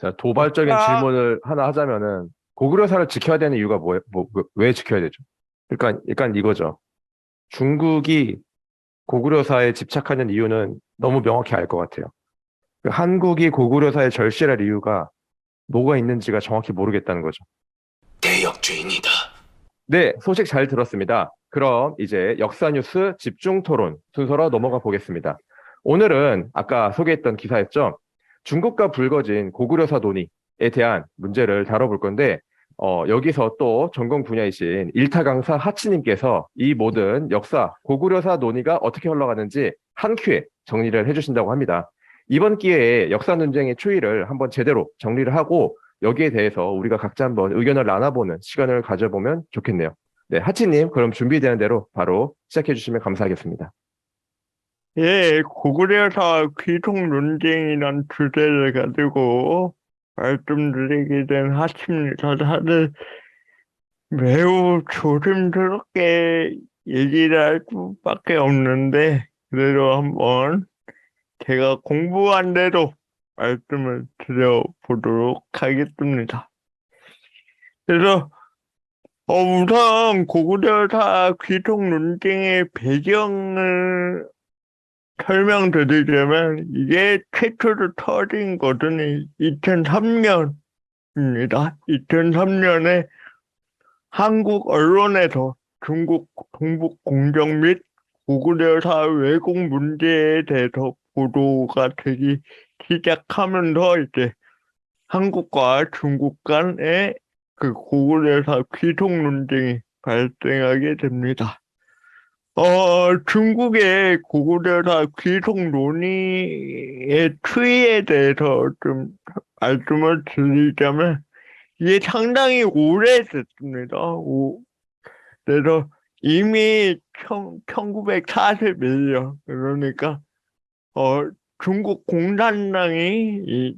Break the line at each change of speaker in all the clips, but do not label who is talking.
자, 도발적인
역사,
질문을 하나 하자면은 고구려사를 지켜야 되는 이유가 왜 지켜야 되죠? 그러니까 이거죠. 중국이 고구려사에 집착하는 이유는 너무 명확히 알 것 같아요. 한국이 고구려사에 절실할 이유가 뭐가 있는지가 정확히 모르겠다는 거죠.
대역죄인이다.
네, 소식 잘 들었습니다. 그럼 이제 역사 뉴스 집중 토론 순서로 넘어가 보겠습니다. 오늘은 아까 소개했던 기사였죠. 중국과 불거진 고구려사 논의에 대한 문제를 다뤄볼 건데, 여기서 또 전공 분야이신 일타 강사 하치님께서 이 모든 역사, 고구려사 논의가 어떻게 흘러가는지 한 큐에 정리를 해주신다고 합니다. 이번 기회에 역사 논쟁의 추이를 한번 제대로 정리를 하고 여기에 대해서 우리가 각자 한번 의견을 나눠보는 시간을 가져보면 좋겠네요. 네, 하치님, 그럼 준비되는 대로 바로 시작해 주시면 감사하겠습니다.
예, 고구려사 귀속 논쟁이란 주제를 가지고 말씀드리게 된 아침입니다. 다들 매우 조심스럽게 얘기를 할 수밖에 없는데, 그래도 한번 제가 공부한 대로 말씀을 드려보도록 하겠습니다. 그래서 우선 고구려사 귀속 논쟁의 배경을 설명드리자면 이게 최초로 터진 것은 2003년입니다. 2003년에 한국 언론에서 중국 동북 공정 및 고구려사 왜곡 문제에 대해서 보도가 되기 시작하면서 이제 한국과 중국 간의 그 고구려사 귀속 논쟁이 발생하게 됩니다. 중국의 고구려사 귀속 논의의 추이에 대해서 좀 말씀을 드리자면, 이게 상당히 오래됐습니다. 그래서 이미 1941년, 그러니까, 중국 공산당이 이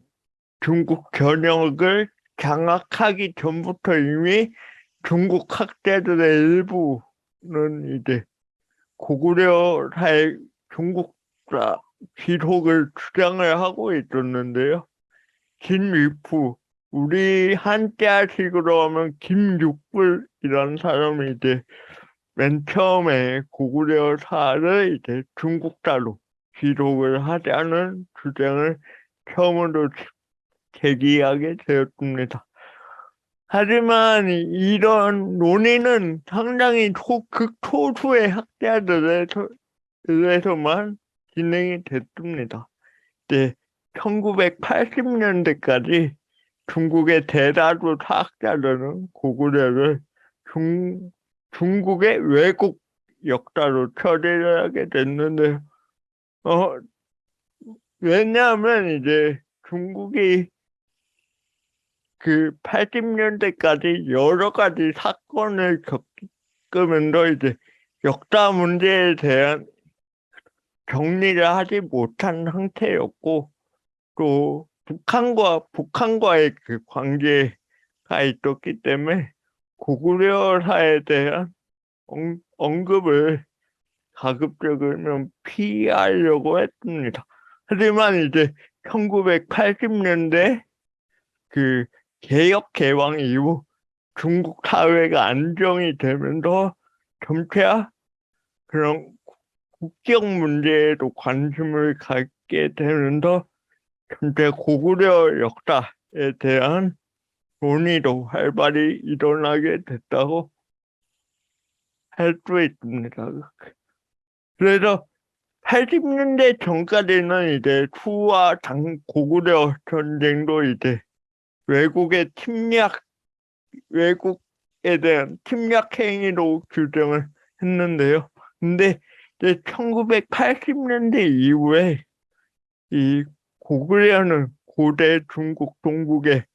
중국 전역을 장악하기 전부터 이미 중국 학자들의 일부는 이제 고구려사의 중국사 기록을 주장을 하고 있었는데요. 김위프, 우리 한자식으로 하면 김육불이라는 사람이 이제 맨 처음에 고구려사를 이제 중국사로 기록을 하자는 주장을 처음으로 제기하게 되었습니다. 하지만 이런 논의는 상당히 극소수의 학자들에 의해서만 진행이 됐습니다. 이제 1980년대까지 중국의 대다수 학자들은 고구려를 중국의 왜곡 역사로 처리를 하게 됐는데, 어, 왜냐하면 이제 중국이 그 80년대까지 여러 가지 사건을 겪으면서 이제 역사 문제에 대한 정리를 하지 못한 상태였고, 또 북한과의 그 관계가 있었기 때문에 고구려사에 대한 언급을 가급적이면 피하려고 했습니다. 하지만 이제 1980년대 그 개혁 개방 이후 중국 사회가 안정이 되면서 점차 그런 국경 문제에도 관심을 갖게 되면서 점차 고구려 역사에 대한 논의도 활발히 일어나게 됐다고 할 수 있습니다. 그래서 80년대 전까지는 이제 추와 당 고구려 전쟁도 이제 외국의 외국에 대한 침략 행위로 규정을 했는데요. 근데 이제 1980년대 이후에 이 고구려는 고대 중국 동북의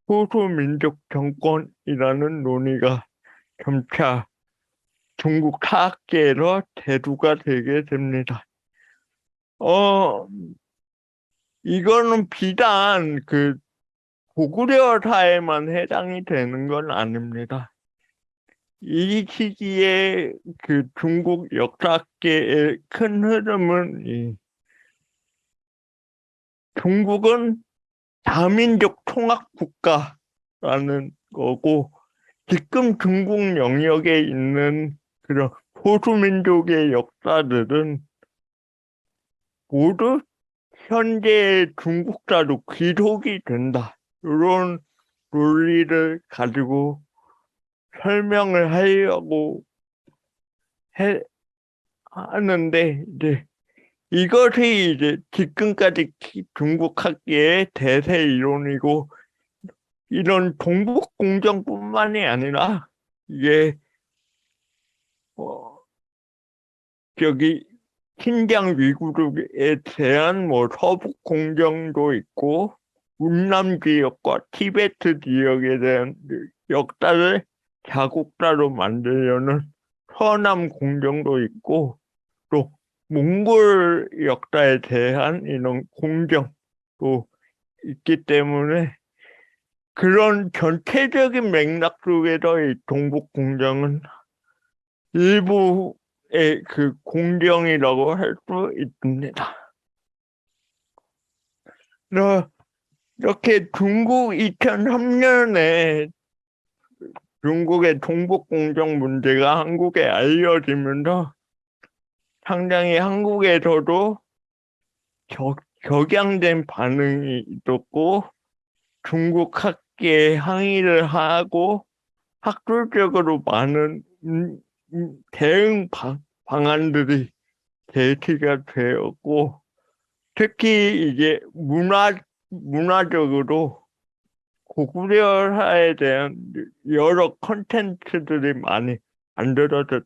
소수민족 정권이라는 논의가 점차 중국 사학계에서 대두가 되게 됩니다. 어, 이거는 비단 그 고구려사에만 해당이 되는 건 아닙니다. 이 시기에 그 중국 역사계의 큰 흐름은 중국은 다민족 통합국가라는 거고, 지금 중국 영역에 있는 그런 소수민족의 역사들은 모두 현재의 중국사로 귀속이 된다. 이런 논리를 가지고 설명을 하려고 하는데, 이제 이것이 이제 지금까지 중국 학계의 대세 이론이고, 이런 동북 공정뿐만이 아니라 이게 저기 신장 위구르에 대한 뭐 서북 공정도 있고, 운남 지역과 티베트 지역에 대한 역사를 자국사로 만들려는 서남 공정도 있고, 또 몽골 역사에 대한 이런 공정도 있기 때문에, 그런 전체적인 맥락 속에서 이 동북 공정은 일부의 그 공정이라고 할 수 있습니다. 이렇게 중국 2003년에 중국의 동북 공정 문제가 한국에 알려지면서 상당히 한국에서도 격양된 반응이 있었고, 중국 학계에 항의를 하고 학술적으로 많은 대응 방안들이 제시가 되었고, 특히 이제 문화적으로 고구려사에 대한 여러 콘텐츠들이 많이 만들어졌던,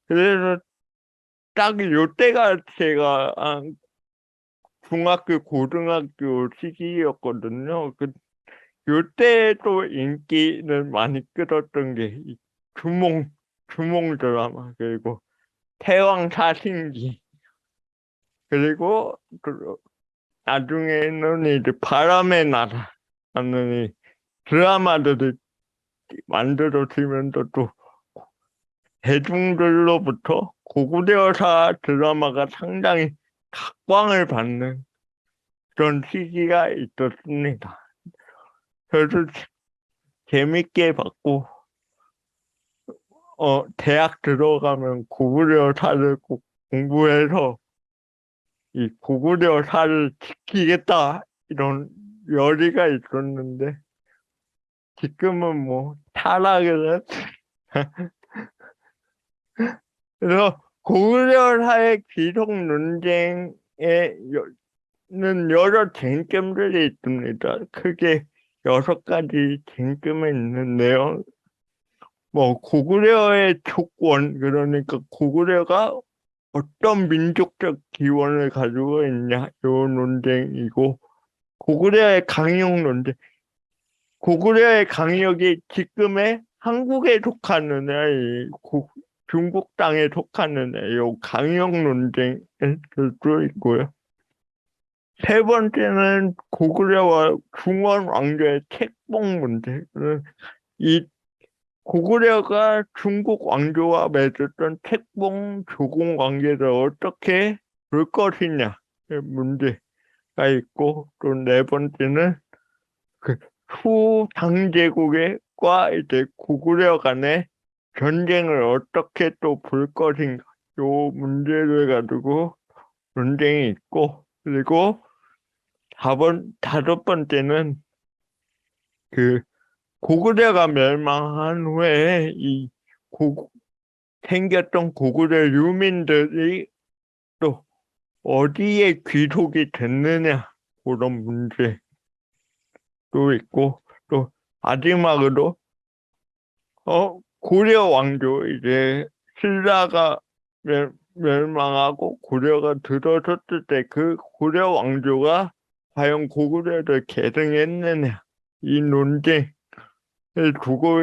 그래서 딱 요때가 제가 중학교, 고등학교 시기였거든요. 요때도 인기를 많이 끌었던 게 이 주몽 드라마, 그리고 태왕 사신기, 그리고 나중에는 이제 바람의 나라라는 이 드라마들이 만들어지면서 또 대중들로부터 고구려사 드라마가 상당히 각광을 받는 그런 시기가 있었습니다. 그래서 재밌게 봤고, 대학 들어가면 고구려사를 꼭 공부해서 이 고구려사를 지키겠다, 이런 열의가 있었는데, 지금은 뭐 타락을 그래서 고구려사의 귀속 논쟁에는 여러 쟁점들이 있습니다. 크게 6가지 쟁점이 있는데요. 뭐 고구려의 조건, 그러니까 고구려가 어떤 민족적 기원을 가지고 있냐, 이 논쟁이고, 고구려의 강역 논쟁, 고구려의 강역이 지금의 한국에 속하느냐, 중국 땅에 속하느냐, 이 강역 논쟁일 수도 있고요. 세 번째는 고구려와 중원 왕조의 책봉 문제. 이 고구려가 중국 왕조와 맺었던 책봉 조공 관계를 어떻게 볼 것이냐의 문제가 있고, 또 네 번째는 그 후당제국과 이제 고구려 간의 전쟁을 어떻게 또 볼 것인가, 요 문제를 가지고 논쟁이 있고, 그리고 다섯 번째는 그 고구려가 멸망한 후에 생겼던 고구려 유민들이 또 어디에 귀속이 됐느냐, 그런 문제도 있고, 또 마지막으로 고려 왕조, 이제 신라가 멸망하고 고려가 들어섰을 때 그 고려 왕조가 과연 고구려를 계승했느냐, 이 논쟁을 두고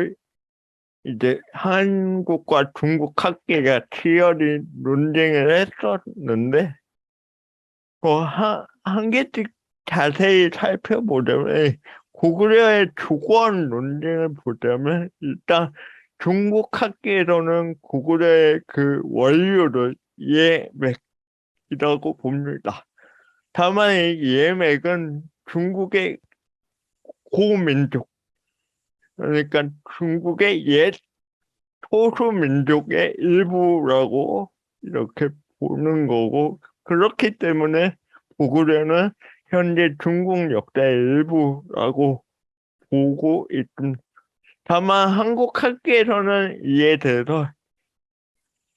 이제 한국과 중국 학계가 치열히 논쟁을 했었는데, 한 개씩 자세히 살펴보자면, 고구려의 주권 논쟁을 보자면, 일단 중국 학계에서는 고구려의 그 원료를 예맥이라고 봅니다. 다만 이 예맥은 중국의 고민족, 그러니까 중국의 옛 소수민족의 일부라고 이렇게 보는 거고, 그렇기 때문에 고구려는 현재 중국 역사의 일부라고 보고 있습니다. 다만 한국 학계에서는 이에 대해서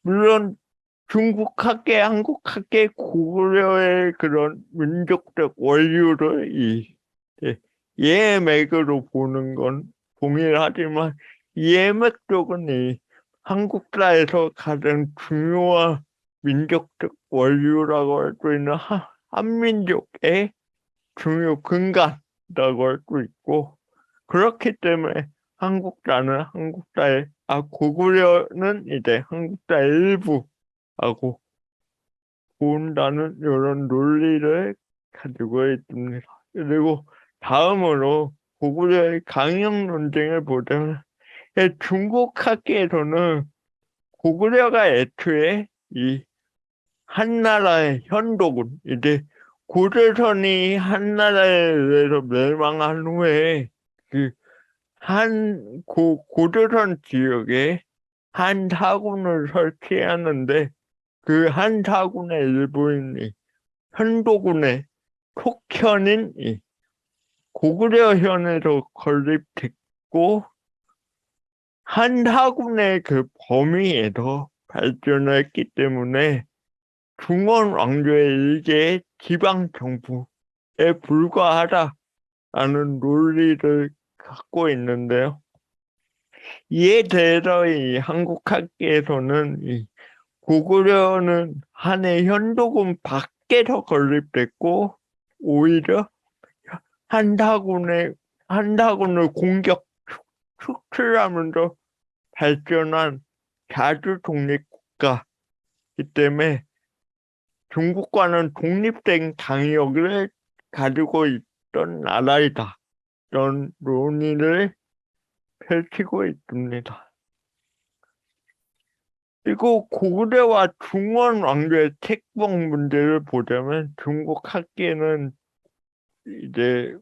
물론 중국 학계, 한국 학계 고구려의 그런 민족적 원류를 예맥으로 보는 건 동일하지만 예맥 쪽은 이 한국사에서 가장 중요한 민족적 원류라고 할 수 있는 한민족의 중요 근간이라고 할 수 있고, 그렇기 때문에 고구려는 이제 한국사의 일부하고 본다는 이런 논리를 가지고 있습니다. 그리고 다음으로 고구려의 강영 논쟁을 보자면, 중국 학계에서는 고구려가 애초에 이 한나라의 현도군, 이제 고조선이 한나라에 의해서 멸망한 후에 그 고조선 지역에 한 사군을 설치하는데, 그 한 사군의 일부인 현도군의 속현인 고구려현에서 건립됐고, 한 사군의 그 범위에서 발전했기 때문에 중원 왕조의 일개의 지방 정부에 불과하다라는 논리를 갖고 있는데요. 이에 대해서 이 한국 학계에서는 이 고구려는 한해 현도군 밖에서 건립됐고, 오히려 한사군을 공격 축출하면서 발전한 자주 독립국가이기 때문에 중국과는 독립된 강역을 가지고 있던 나라이다, 이런 논의를 펼치고 있습니다. 그리고 고구려와 중원 왕조의 책봉 문제를 보자면, 중국 학계는 이제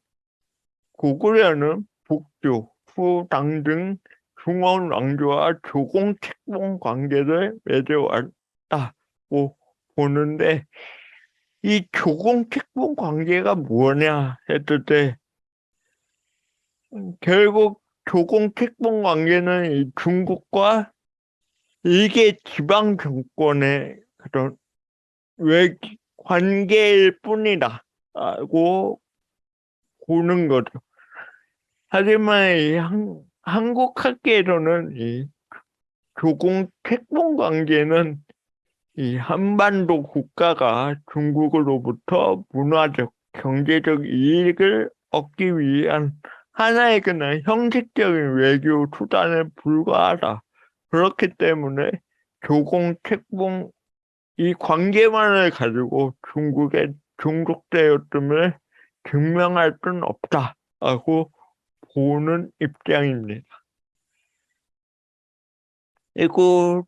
고구려는 북조, 후당 등 중원 왕조와 조공 책봉 관계를 맺어왔다고 보는데, 이 조공 책봉 관계가 뭐냐 했을 때, 결국 조공 책봉 관계는 이 중국과 일개 지방 정권의 그런 관계일 뿐이다라고 보는 거죠. 하지만 한국 학계에서는 이 조공 책봉 관계는 이 한반도 국가가 중국으로부터 문화적, 경제적 이익을 얻기 위한 하나의 그냥 형식적인 외교 수단에 불과하다. 그렇기 때문에 조공, 책봉 이 관계만을 가지고 중국의 중독되었음을 증명할 수는 없다라고 보는 입장입니다. 그리고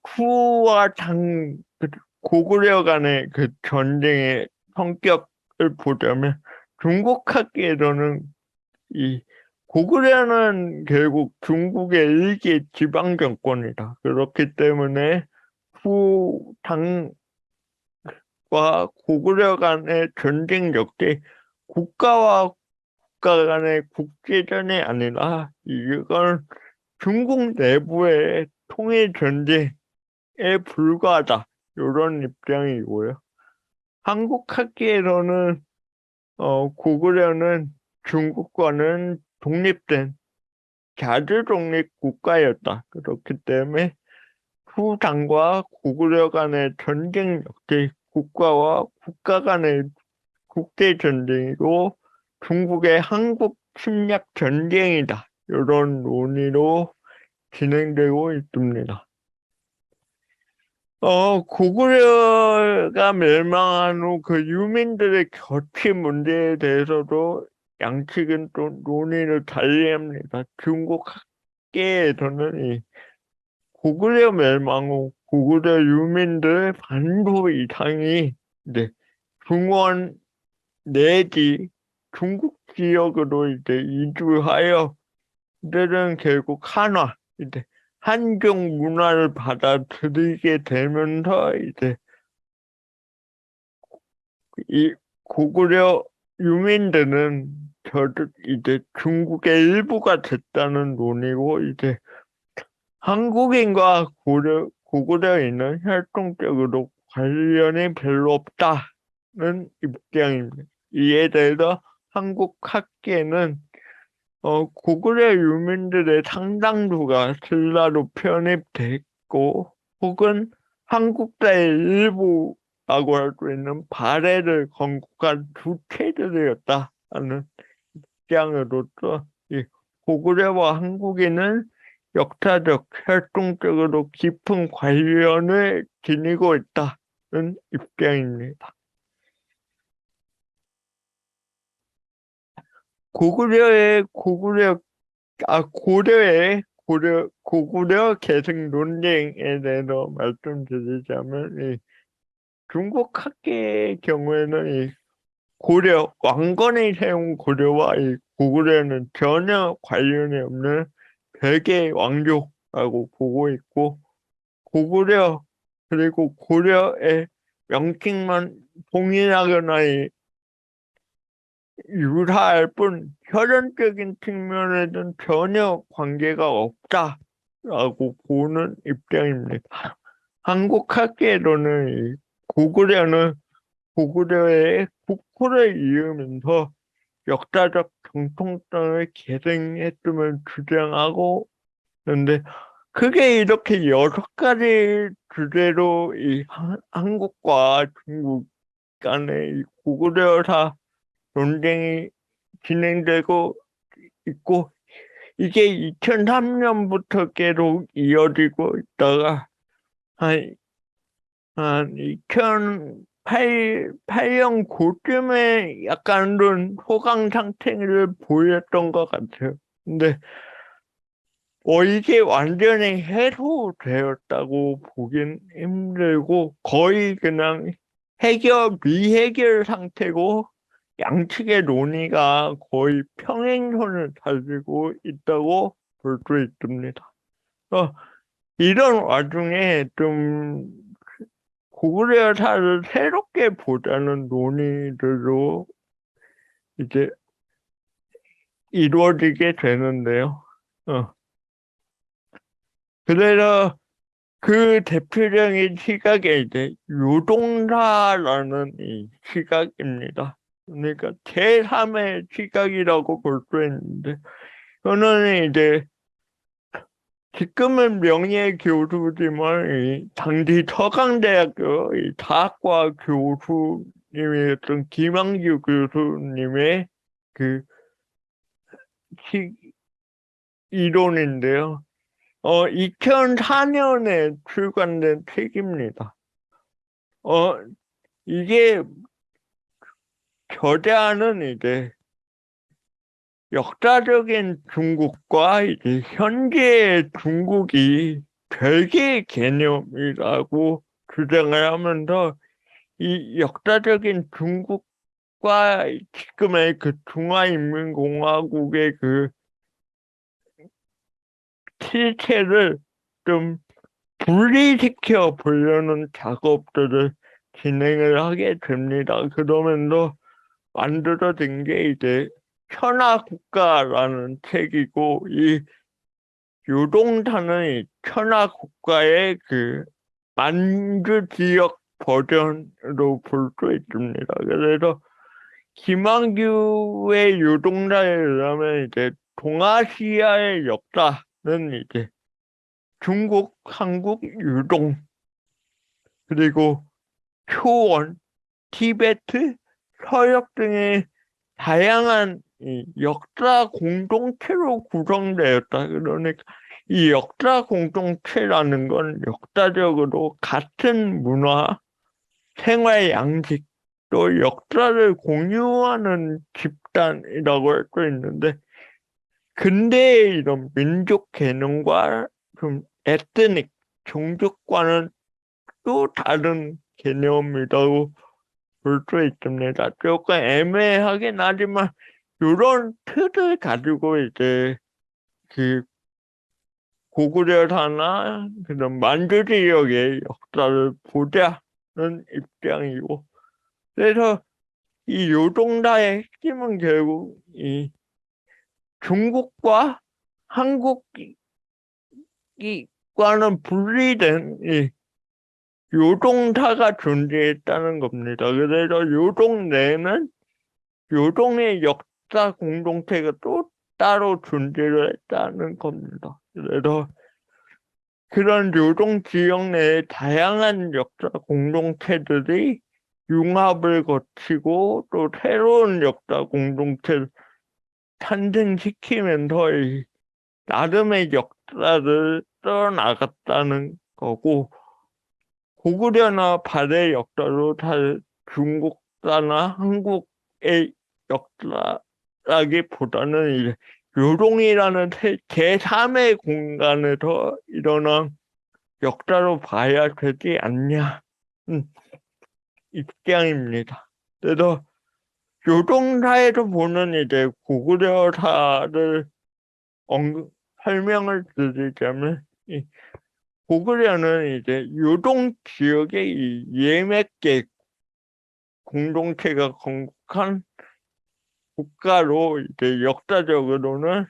고구려 간의 그 전쟁의 성격을 보자면, 중국 학계에서는 이 고구려는 결국 중국의 일개 지방 정권이다. 그렇기 때문에 후당과 고구려 간의 전쟁 역시 국가와 국가 간의 국제전이 아니라 이건 중국 내부의 통일 전쟁에 불과하다, 이런 입장이고요. 한국 학계에서는 고구려는 중국과는 독립된 자주 독립 국가였다. 그렇기 때문에 후당과 고구려 간의 전쟁 역시 국가와 국가 간의 국제 전쟁이고 중국의 한국 침략 전쟁이다, 이런 논의로 진행되고 있습니다. 고구려가 멸망한 후 그 유민들의 거취 문제에 대해서도 양측은 또 논의를 달리합니다. 중국 학계에서는 이 고구려 멸망 후 고구려 유민들의 반도 이상이 이제 중원 내지 중국 지역으로 이제 이주하여 그들은 결국 한화, 이제 한족 문화를 받아들이게 되면서 이제 이 고구려 유민들은 이제 중국의 일부가 됐다는 논이고 이제 한국인과 고구려인은 혈통적으로 관련이 별로 없다는 입장입니다. 이에 대해서 한국 학계는 고구려 유민들의 상당수가 신라로 편입됐고 혹은 한국사의 일부라고 할 수 있는 발해를 건국한 주체들이었다는 입장으로서 이 고구려와 한국인은 역사적, 혈통적으로 깊은 관련을 지니고 있다는 입장입니다. 고구려 계승 논쟁에 대해서 말씀드리자면, 중국 학계의 경우에는 왕건이 세운 고려와 이 고구려는 전혀 관련이 없는 별개의 왕조라고 보고 있고, 그리고 고려의 명칭만 동일하거나 유사할 뿐 혈연적인 측면에는 전혀 관계가 없다라고 보는 입장입니다. 한국 학계로는 고구려는 고구려의 국호를 이으면서 역사적 정통성을 계승했음을 주장하고 있는데 그게 이렇게 여러 가지 주제로 한국과 중국 간의 이 고구려사 논쟁이 진행되고 있고 이게 2003년부터 계속 이어지고 있다가 한 2008년 고쯤에 약간 좀 소강 상태를 보였던 것 같아요. 근데 이게 완전히 해소되었다고 보긴 힘들고 거의 그냥 미해결 상태고 양측의 논의가 거의 평행선을 달리고 있다고 볼 수 있습니다. 이런 와중에 좀 고구려사를 새롭게 보자는 논의들로 이제 이루어지게 되는데요. 그래서 그 대표적인 시각이 이제 유동사라는 이 시각입니다. 그러니까 제3의 시각이라고 볼 수 있는데, 저는 이제 지금은 명예교수지만 당시 서강대학교 다학과 교수님이었던 김항규 교수님의 그 이론인데요. 2004년에 출간된 책입니다. 이게 저자는 이제 역사적인 중국과 이제 현재의 중국이 별개의 개념이라고 주장을 하면서 이 역사적인 중국과 지금의 그 중화인민공화국의 그 실체를 좀 분리시켜 보려는 작업들을 진행을 하게 됩니다. 그러면서 만들어진 게 이제 천하국가라는 책이고 이 유동사는 천하국가의 그 만주 지역 버전으로 볼 수 있습니다. 그래서 김한규의 유동사에 의하면 이제 동아시아의 역사는 이제 중국, 한국, 유동 그리고 초원, 티베트, 서역 등의 다양한 이 역사 공동체로 구성되었다. 그러니까 이 역사 공동체라는 건 역사적으로 같은 문화, 생활 양식, 또 역사를 공유하는 집단이라고 할 수 있는데 근대의 이런 민족 개념과 좀 에스닉, 종족과는 또 다른 개념이라고 볼 수 있습니다. 조금 애매하긴 하지만 요런 틀을 가지고 이제 그 고구려사나 그런 만주 지역의 역사를 보자는 입장이고, 그래서 이 요동다의 핵심은 결국 이 중국과 한국과는 분리된 이 요동사가 존재했다는 겁니다. 그래서 요동 내에는 요동의 역사 공동체가 또 따로 존재를 했다는 겁니다. 그래서 그런 요동 지역 내의 다양한 역사 공동체들이 융합을 거치고 또 새로운 역사 공동체를 탄생시키면서 이 나름의 역사를 써나갔다는 거고, 고구려나 발해 역사로 다 중국사나 한국의 역사라기보다는 이제 요동이라는 제3의 공간에서 일어난 역사로 봐야 되지 않냐 입장입니다. 그래서 요동사에서 보는 이제 고구려사를 설명을 드리자면, 이 고구려는 이제 요동 지역의 이 예맥계 공동체가 건국한 국가로 이제 역사적으로는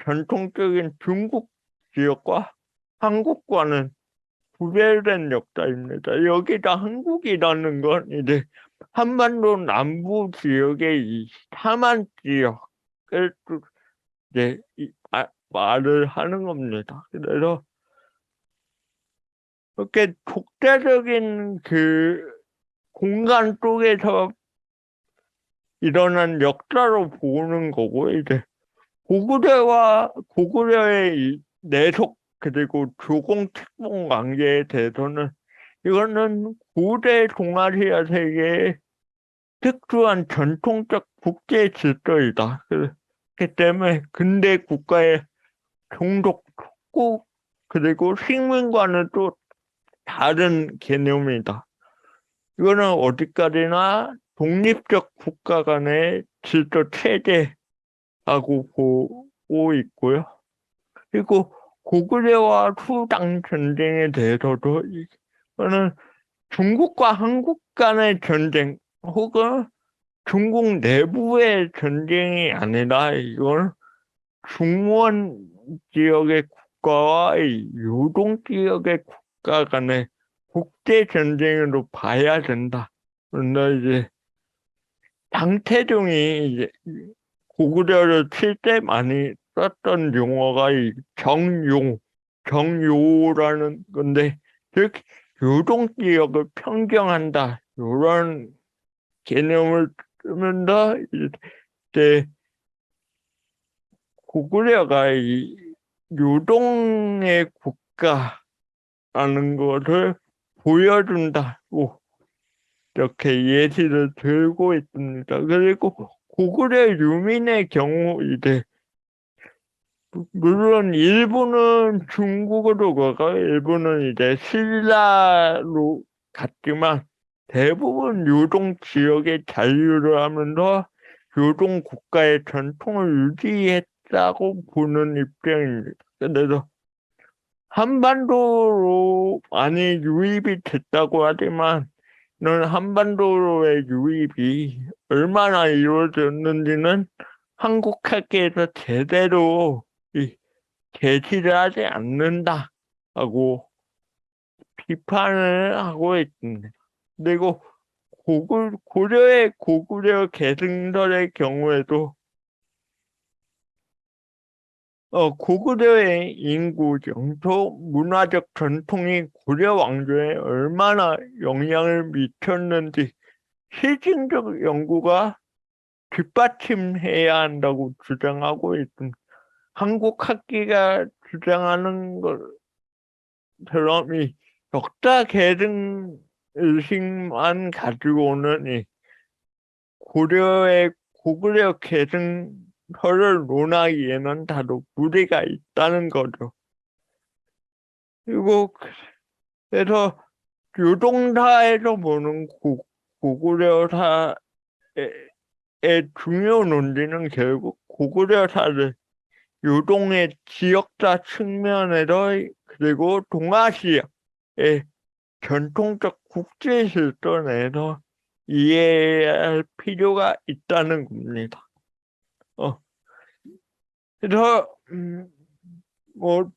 전통적인 중국 지역과 한국과는 구별된 역사입니다. 여기다 한국이라는 건 이제 한반도 남부 지역의 이 삼한 지역을 이제 말을 하는 겁니다. 그래서 이렇게 독자적인 그 공간 속에서 일어난 역사로 보는 거고, 이제 고구려의 이 내속 그리고 조공 특공 관계에 대해서는 이거는 고대 동아시아 세계의 특수한 전통적 국제 질서이다. 그렇기 때문에 근대 국가의 종족, 촉구 그리고 식민과는 또 다른 개념이다. 이거는 어디까지나 독립적 국가 간의 질서 체제하고 보고 있고요. 그리고 고구려와 수당 전쟁에 대해서도 이거는 중국과 한국 간의 전쟁 혹은 중국 내부의 전쟁이 아니라 이건 중원 지역의 국가와 이 요동 지역의 국가 간의 국제 전쟁으로 봐야 된다. 그런데 이제 장태종이 이제 고구려를 칠 때 많이 썼던 용어가 이 정요라는 건데, 즉 요동 지역을 평정한다. 이런 개념을 쓰면서 이제 고구려가 이 요동의 국가라는 것을 보여준다고 이렇게 예시를 들고 있습니다. 그리고 고구려 유민의 경우 이제 물론 일부는 중국으로 가고 일부는 이제 신라로 갔지만 대부분 요동 지역에 잔류를 하면서 요동 국가의 전통을 유지했다고 보는 입장입니다. 그래서 한반도로 많이 유입이 됐다고 하지만 한반도로의 유입이 얼마나 이루어졌는지는 한국학계에서 제대로 제시를 하지 않는다고 비판을 하고 있습니다. 그리고 고려의 고구려 계승설의 경우에도 고구려의 인구, 영토, 문화적 전통이 고려 왕조에 얼마나 영향을 미쳤는지 실증적 연구가 뒷받침해야 한다고 주장하고 있습니다. 한국 학계가 주장하는 것처럼 이 역사 계승 의식만 가지고는 이 고구려 계승설을 논하기에는 다소 무리가 있다는 거죠. 그리고 그래서 요동사에서 보는 고구려사의 중요 논지는 결국 고구려사를 요동의 지역사 측면에서 그리고 동아시아의 전통적 국제 실존에서 이해해야 할 필요가 있다는 겁니다. 그래서 뭐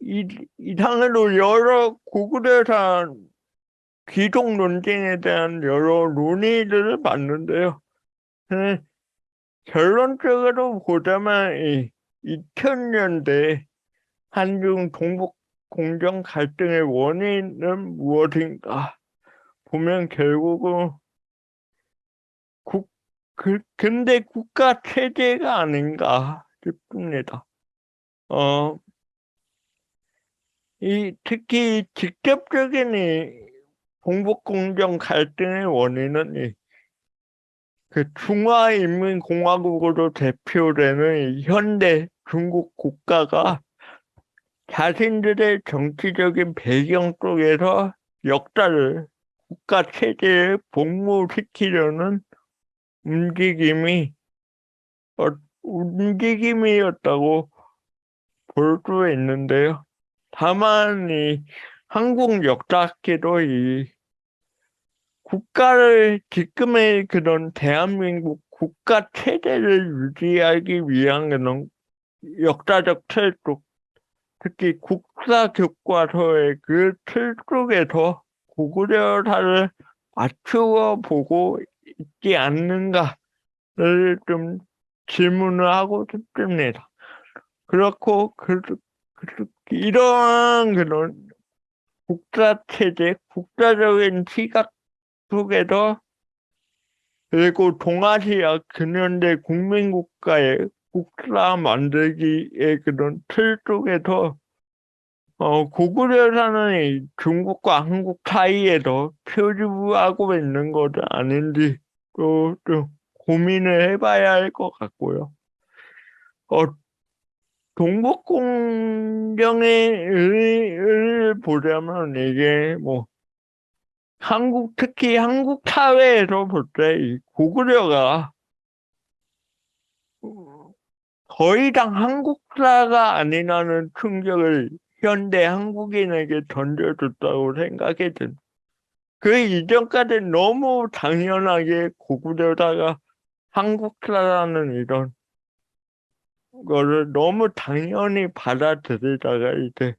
이상으로 여러 고구려사 귀족 논쟁에 대한 여러 논의들을 봤는데요. 결론적으로 보자면 2000년대 한중 동북 공정 갈등의 원인은 무엇인가 보면 결국은 근대 국가 체제가 아닌가 싶습니다. 특히 직접적인 동북 공정 갈등의 원인은 그 중화인민공화국으로 대표되는 현대 중국 국가가 자신들의 정치적인 배경 속에서 역사를 국가 체제에 복무시키려는 움직임이었다고 볼 수 있는데요. 다만 한국 역사학계도 국가를 지금의 그런 대한민국 국가 체제를 유지하기 위한 그런 역사적 틀 속, 특히 국사 교과서의 그 틀 속에서 고구려사를 맞추어 보고 있지 않는가를 좀 질문을 하고 싶습니다. 그렇고 이러한 그런 국사 체제, 국가적인 시각 속에서 그리고 동아시아 근현대 국민국가의 국사 만들기의 그런 틀 속에서 고구려사는 중국과 한국 사이에서 표류하고 있는 것은 아닌지 또 좀 고민을 해봐야 할 것 같고요. 동북공정의 의의를 보자면 이게 뭐 특히 한국 사회에서 볼 때 고구려가 더 이상 한국사가 아니라는 충격을 현대 한국인에게 던져줬다고 생각이 듭니다. 그 이전까지는 너무 당연하게 고구려사가 한국사라는 이런 거를 너무 당연히 받아들이다가 이제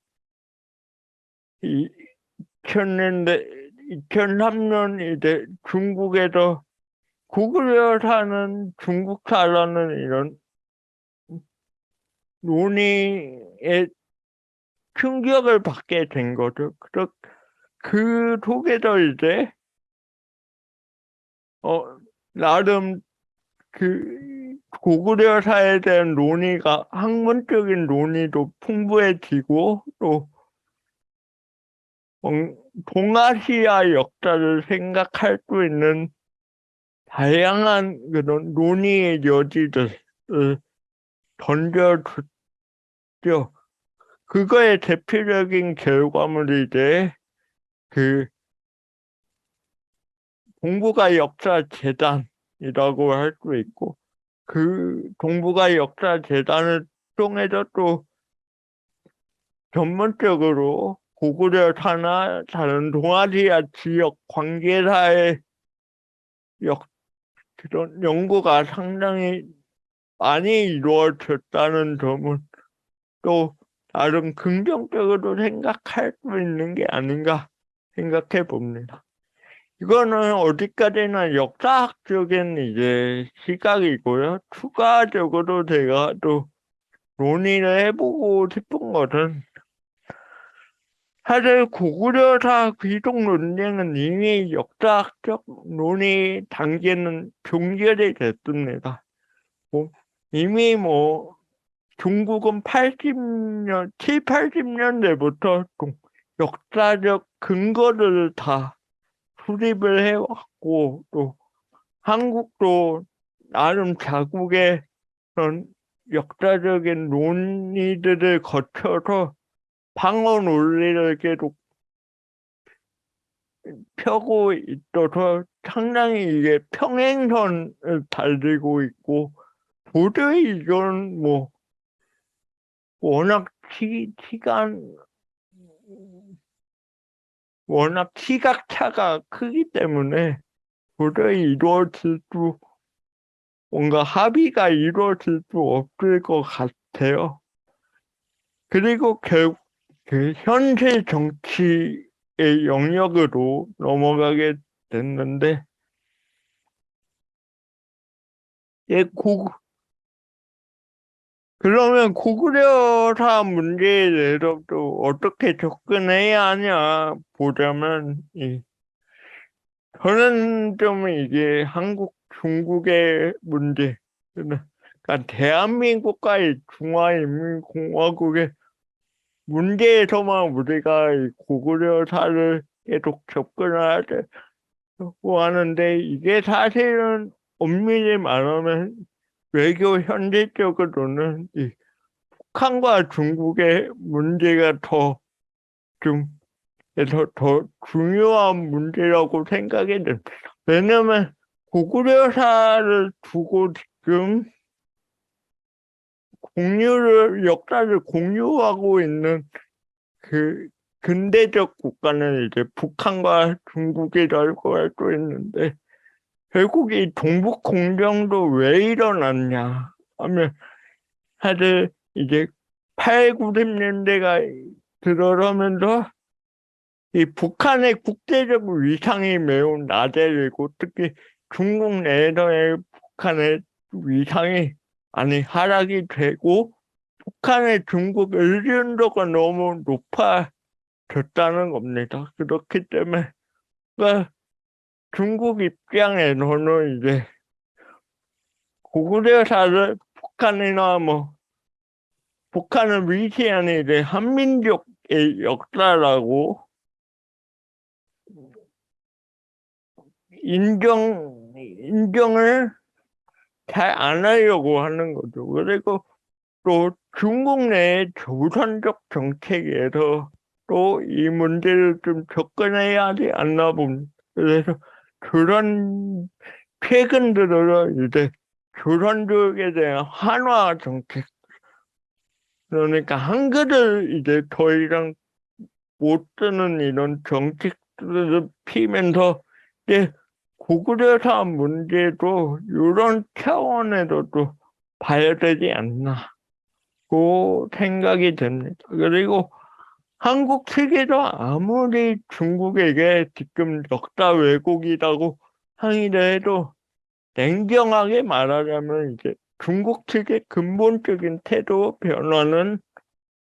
2000년대 2003년 이제 중국에서 고구려사는 중국사라는 이런 논의에 충격을 받게 된 거죠. 그 속에서 이제 나름 그 고구려사에 대한 논의가 학문적인 논의도 풍부해지고 또 동아시아 역사를 생각할 수 있는 다양한 그런 논의의 여지들을 던져줬죠. 그거의 대표적인 결과물이 이제 그 동북아 역사 재단이라고 할 수 있고 그 동북아 역사 재단을 통해서 또 전문적으로 고구려사나 다른 동아시아 지역 관계사의 그런 연구가 상당히 많이 이루어졌다는 점은 또 나름 긍정적으로 생각할 수 있는 게 아닌가 생각해 봅니다. 이거는 어디까지나 역사학적인 이제 시각이고요. 추가적으로 제가 또 논의를 해보고 싶은 것은 사실 고구려사 귀족 논쟁은 이미 역사학적 논의 단계는 종결이 됐습니다. 이미 중국은 7, 80년대부터 역사적 근거를 다 수립을 해왔고, 또 한국도 나름 자국의 그런 역사적인 논의들을 거쳐서 방어 논리를 계속 펴고 있어서 상당히 이게 평행선을 달리고 있고, 도저히 이건 뭐 워낙 워낙 시각차가 크기 때문에 도저히 뭔가 합의가 이루어질 수 없을 것 같아요. 그리고 결국 그 현실 정치의 영역으로 넘어가게 됐는데, 예, 그러면 고구려사 문제에 대해서 또 어떻게 접근해야 하냐 보자면, 저는 좀 이게 중국의 문제, 그러니까 대한민국과의 중화인민공화국의 문제에서만 우리가 이 고구려사를 계속 접근하려고 하는데, 이게 사실은 엄밀히 말하면 외교 현실적으로는 이 북한과 중국의 문제가 더 중요한 문제라고 생각이 듭니다. 왜냐면 고구려사를 두고 지금 역사를 공유하고 있는 그 근대적 국가는 이제 북한과 중국이라고 할 수 있는데, 결국 이 동북 공정도 왜 일어났냐 하면, 사실 이제 8, 90년대가 들어서면서 이 북한의 국제적 위상이 매우 낮아지고, 특히 중국 내에서의 북한의 위상이 하락이 되고, 북한의 중국 의존도가 너무 높아졌다는 겁니다. 그렇기 때문에 그러니까 중국 입장에서는 이제 고구려사를 북한을 위시하는 이제 한민족의 역사라고 인정을 잘 안 하려고 하는 거죠. 그리고 또 중국 내의 조선족 정책에서 또 이 문제를 좀 접근해야 하지 않나 봅니다. 그래서 최근 들어서 이제 조선족에 대한 한화 정책, 그러니까 한글을 이제 더 이상 못 쓰는 이런 정책들을 피면서 이제 고구려사 문제도 이런 차원에서도 봐야 되지 않나고 생각이 듭니다. 그리고 한국 측에서 아무리 중국에게 지금 역사 왜곡이라고 항의를 해도, 냉정하게 말하자면 이제 중국 측의 근본적인 태도 변화는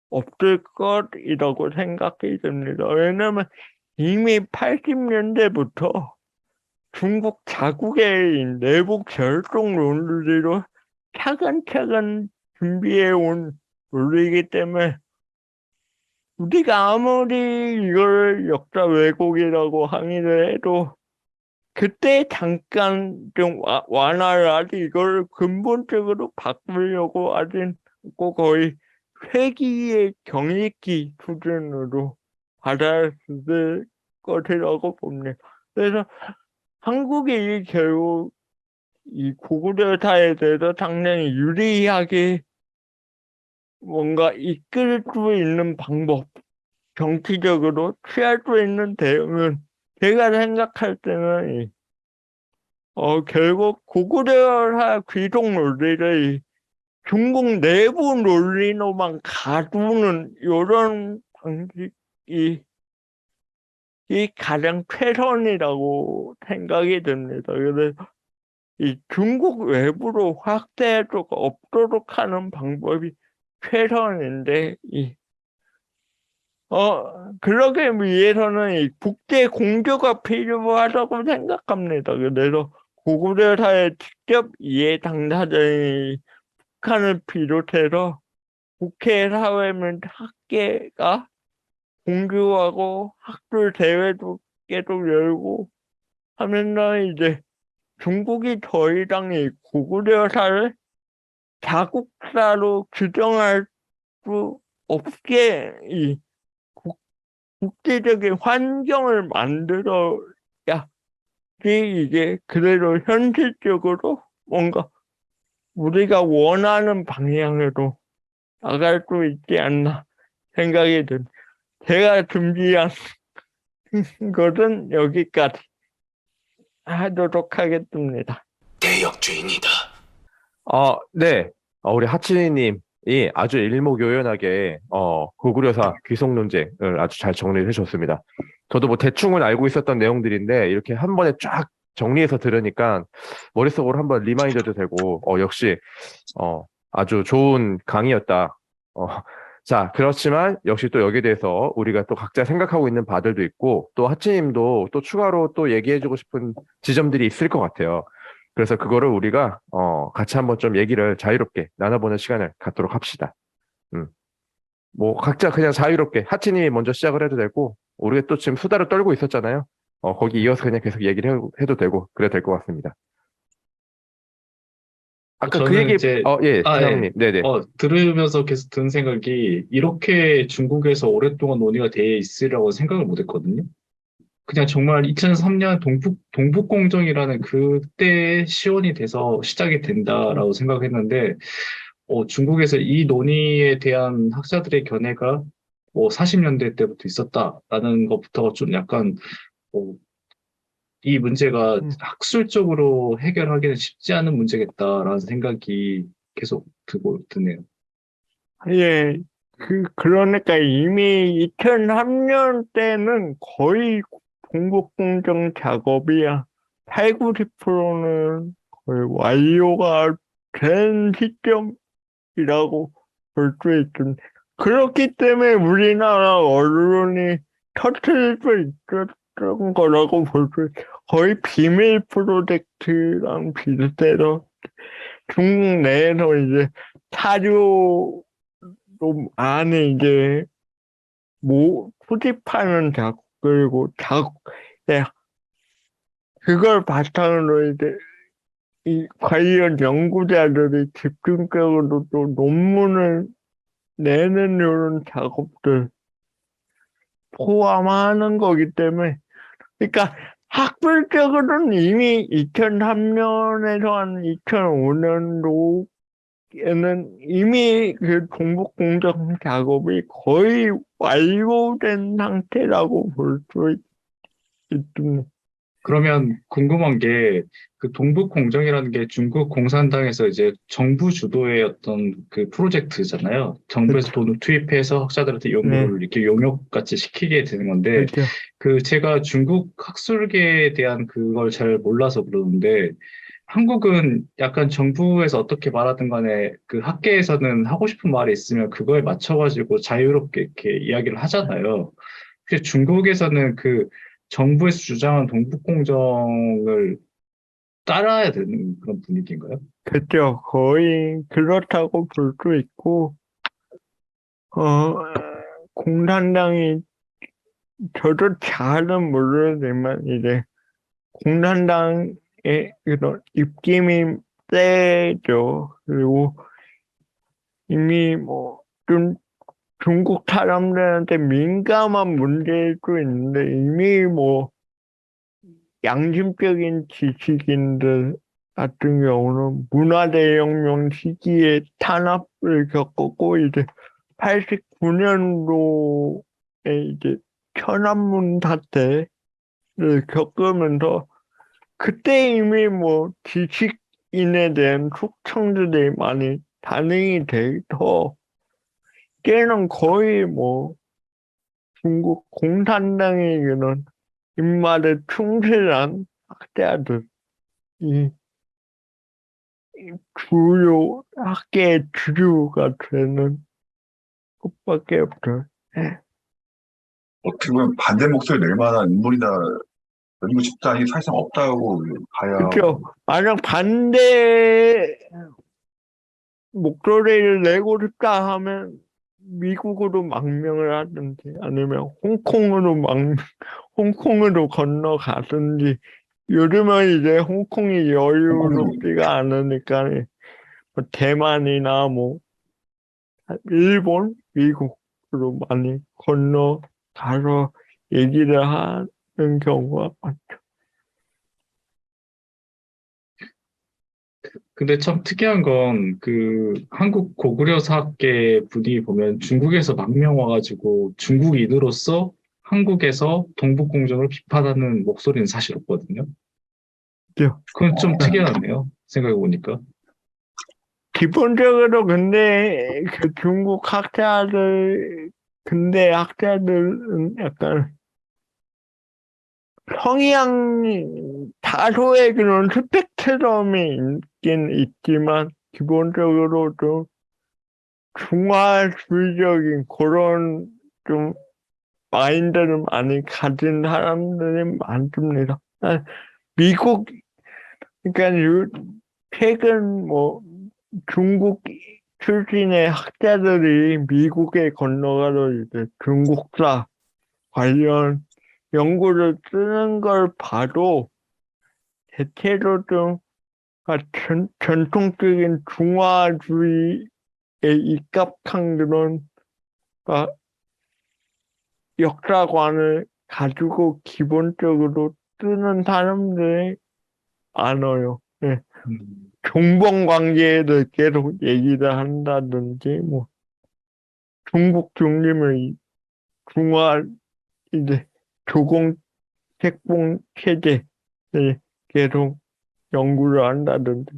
없을 것이라고 생각이 듭니다. 왜냐면 이미 80년대부터 중국 자국의 이 내북 절동 논리로 차근차근 준비해온 논리이기 때문에, 우리가 아무리 이걸 역사 왜곡이라고 항의를 해도 그때 잠깐 좀 완화를 하지, 이걸 근본적으로 바꾸려고 하진 않고 거의 회기의 경익기 수준으로 받아들일 것이라고 봅니다. 그래서 한국이 결국 이 고구려사에 대해서 상당히 유리하게 뭔가 이끌 수 있는 방법, 정치적으로 취할 수 있는 대응은, 제가 생각할 때는 결국 고구려사 귀족 논리를 중국 내부 논리로만 가두는 이런 방식이 가장 최선이라고 생각이 듭니다. 그래서 이 중국 외부로 확대할 수가 없도록 하는 방법이 최선인데, 그러기 위해서는 이 국제 공조가 필요하다고 생각합니다. 그래서 고구려사의 직접 이해 당사자인 북한을 비롯해서 국회, 사회 및 학계가 공조하고 학술 대회도 계속 열고 하면서 이제 중국이 더 이상 이 고구려사를 자국사로 규정할 수 없게 국제적인 환경을 만들어야지 이게 그대로 현실적으로 뭔가 우리가 원하는 방향으로 나갈 수 있지 않나 생각이 듭니다. 제가 준비한 것은 여기까지 하도록 하겠습니다.
대역죄인이다.
네. 우리 하치니님이 아주 일목요연하게 고구려사 귀속 논쟁을 아주 잘 정리를 해줬습니다. 저도 뭐 대충은 알고 있었던 내용들인데 이렇게 한 번에 쫙 정리해서 들으니까 머릿속으로 한번 리마인드도 되고 역시 아주 좋은 강의였다. 어, 자, 그렇지만 역시 또 여기에 대해서 우리가 또 각자 생각하고 있는 바들도 있고 또 하치님도 또 추가로 또 얘기해주고 싶은 지점들이 있을 것 같아요. 그래서 그거를 우리가 같이 한번 좀 얘기를 자유롭게 나눠보는 시간을 갖도록 합시다. 뭐 각자 그냥 자유롭게 하치님이 먼저 시작을 해도 되고 우리가 또 지금 수다를 떨고 있었잖아요. 거기 이어서 그냥 계속 얘기를 해도 되고 그래도 될 것 같습니다. 아까 그
저는
얘기
이제,
예,
아, 예.
사장님. 네네.
들으면서 계속 든 생각이, 이렇게 중국에서 오랫동안 논의가 돼 있으라고 생각을 못 했거든요. 그냥 정말 2003년 동북공정이라는 그때 시원이 돼서 시작이 된다라고 생각했는데, 중국에서 이 논의에 대한 학자들의 견해가 뭐 40년대 때부터 있었다라는 것부터가 좀 약간, 어, 이 문제가
음.
학술적으로 해결하기는 쉽지 않은 문제겠다라는 생각이 계속 드네요.
예, 그러니까 이미 2003년 때는 거의 공복공정 작업이 8, 90%는 거의 완료가 된 시점이라고 볼 수 있습니다. 그렇기 때문에 우리나라 언론이 터트릴 수 있었던 거라고 볼 수 있어요. 거의 비밀 프로젝트랑 비슷해서 중국 내에서 이제 사료 좀 안에 이제 수집하는 작업 그리고 예, 그걸 바탕으로 이제 이 관련 연구자들이 집중적으로 또 논문을 내는 이런 작업들 포함하는 거기 때문에 그러니까 학술적으로는 이미 2003년에서 한 2005년도 에는 이미 그 동북공정 작업이 거의 완료된 상태라고 볼 수 있습니다.
그러면 궁금한 게 그 동북공정이라는 게 중국 공산당에서 이제 정부 주도의 어떤 그 프로젝트잖아요. 정부에서
그렇죠.
돈을 투입해서 학자들한테
네,
연구를 이렇게 용역같이 시키게 되는 건데
그렇죠.
그 제가 중국 학술계에 대한 그걸 잘 몰라서 그러는데 한국은 약간 정부에서 어떻게 말하든 간에 그 학계에서는 하고 싶은 말이 있으면 그거에 맞춰가지고 자유롭게 이렇게 이야기를 하잖아요. 근데 중국에서는 그 정부에서 주장한 동북공정을 따라야 되는 그런 분위기인가요?
그렇죠. 거의 그렇다고 볼 수 있고, 어, 공산당이 저도 잘은 모르지만 이제 공산당의 그런 입김이 세죠. 그리고 이미 좀 중국 사람들한테 민감한 문제일 수 있는데 이미 양심적인 지식인들 같은 경우는 문화대혁명 시기에 탄압을 겪었고 이제 89년도에 이제 천안문 사태를 겪으면서 그때 이미 지식인에 대한 숙청들이 많이 반응이 돼서 걔는 거의 중국 공산당의 그런 입맛에 충실한 학자들이 주요 학계의 주류가 되는 것밖에 없죠. 예.
어떻게 보면 반대 목소리 낼 만한 인물이나 연구 집단이 사실상 없다고 봐야.
그렇죠. 만약 반대 목소리를 내고 싶다 하면 미국으로 망명을 하든지 아니면 홍콩으로 건너가든지 요즘은 이제 홍콩이 여유롭지가 않으니까 대만이나 일본, 미국으로 많이 건너가고 가서 얘기를 하는 경우가 많죠.
근데 참 특이한 건 그 한국 고구려 사학계 분이 보면 중국에서 망명 와가지고 중국인으로서 한국에서 동북공정을 비판하는 목소리는 사실 없거든요. 그건 좀 특이하네요. 생각해보니까.
기본적으로 근데 그 중국 학자들, 근대 학자들은 약간 성향, 다소의 그런 스펙트럼이 있긴 있지만, 기본적으로 좀 중화주의적인 그런 좀 마인드를 많이 가진 사람들이 많습니다. 미국, 그러니까 최근 뭐 중국 출신의 학자들이 미국에 건너가서 이제 중국사 관련 연구를 쓰는 걸 봐도 대체로 좀 전통적인 중화주의에 입각한 그런 아, 역사관을 가지고 기본적으로 쓰는 사람들이 많아요. 예. 종본 관계를 계속 얘기를 한다든지, 뭐, 중국 중림의 중화, 이제, 조공, 책봉 체제를 계속 연구를 한다든지.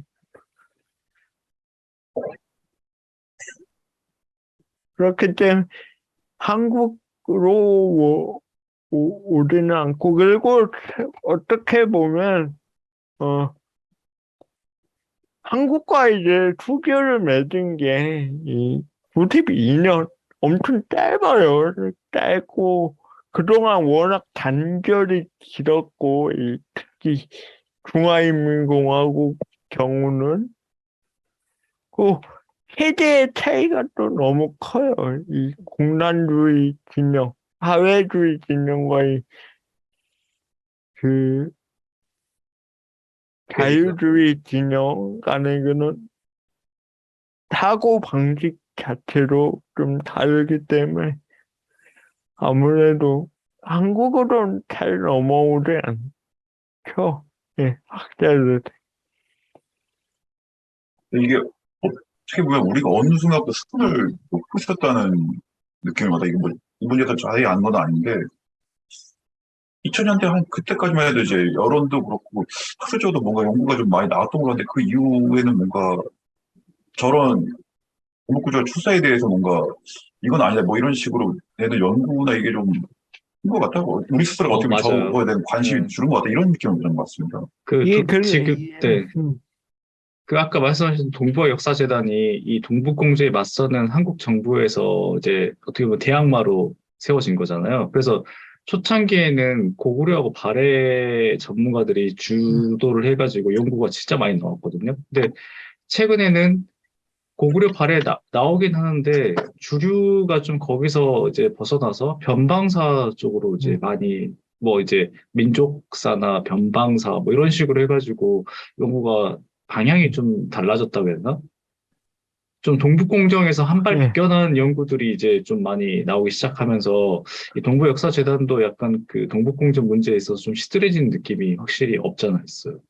그렇기 때문에 한국으로 오지는 않고, 그리고 어떻게 보면, 한국과 이제 수교를 맺은 게, 92년 엄청 짧아요. 짧고, 그동안 워낙 단절이 길었고, 특히 중화인민공화국 경우는, 그, 세대의 차이가 또 너무 커요. 이 공산주의 진영, 사회주의 진영과의 그 자유주의 진영 간의 그는 사고 방식 자체로 좀 다르기 때문에 아무래도 한국어로는 잘 넘어오지 않죠. 예, 학자들.
이게 어떻게 보면 우리가 어느 순간부터 스푼을 놓고 있었다는 느낌을 받아. 이게 뭐, 이 문제가 자세히 아는 건 아닌데, 2000년대 한 그때까지만 해도 이제 여론도 그렇고, 학술적으로 뭔가 연구가 좀 많이 나왔던 것 같은데, 그 이후에는 뭔가 저런 공급구조의 추세에 대해서 뭔가, 이건 아니다, 뭐 이런 식으로 애들 연구나 이게 좀, 것 같다고. 우리 스스로가 어떻게 보면
맞아요.
저거에 대한 관심이
네.
줄은 것 같다. 이런 느낌을 드는 것 같습니다.
이게
지금, 네. 그 아까 말씀하신 동북아 역사재단이 이 동북공주에 맞서는 한국 정부에서 이제 어떻게 보면 대항마로 세워진 거잖아요. 그래서 초창기에는 고구려하고 발해 전문가들이 주도를 해가지고 연구가 진짜 많이 나왔거든요. 근데 최근에는 고구려 발해 나오긴 하는데 주류가 좀 거기서 이제 벗어나서 변방사 쪽으로 이제 많이 뭐 이제 민족사나 변방사 뭐 이런 식으로 해가지고 연구가 방향이 좀 달라졌다고 해야 되나? 좀 동북공정에서 한 발
예.
벗겨난 연구들이 이제 좀 많이 나오기 시작하면서 이 동부역사재단도 약간 그 동북공정 문제에 있어서 좀 시들해진 느낌이 확실히 없잖아 있어요.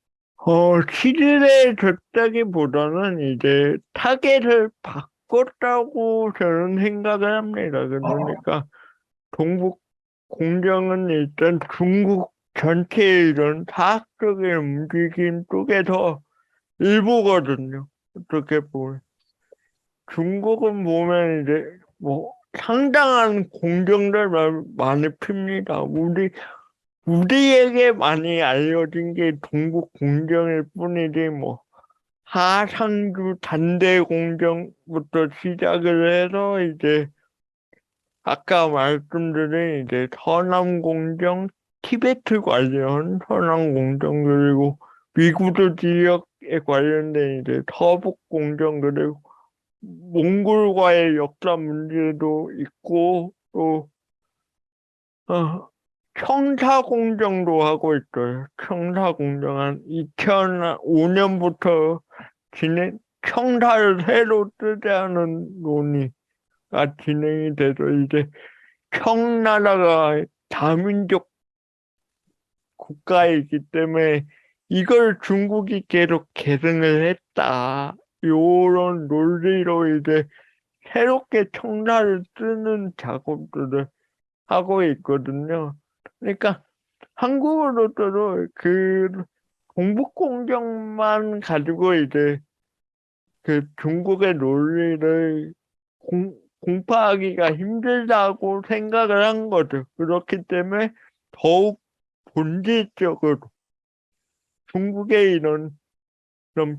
시들해 졌다기보다는 이제 타겟을 바꿨다고 저는 생각을 합니다. 그러니까 동북 공정은 일단 중국 전체의 이런 사학적인 움직임 쪽에서 일부거든요. 어떻게 보면. 중국은 보면 이제 뭐 상당한 공정들 많이 핍니다. 우리에게 많이 알려진 게 동북 공정일 뿐이지 뭐 하상주 단대 공정부터 시작을 해서 이제 아까 말씀드린 이제 서남 공정, 티베트 관련 서남 공정 그리고 위구르 지역에 관련된 이제 서북 공정 그리고 몽골과의 역사 문제도 있고 또 청사 공정도 하고 있어요. 청사 공정 한 2005년부터 청사를 새로 뜨자는 논의가 진행이 돼서 이제 청나라가 다민족 국가이기 때문에 이걸 중국이 계속 계승을 했다. 요런 논리로 이제 새롭게 청나를 쓰는 작업들을 하고 있거든요. 그러니까 한국으로서도 그 동북공정만 가지고 이제 그 중국의 논리를 공파하기가 힘들다고 생각을 한 거죠. 그렇기 때문에 더욱 본질적으로 중국의 이런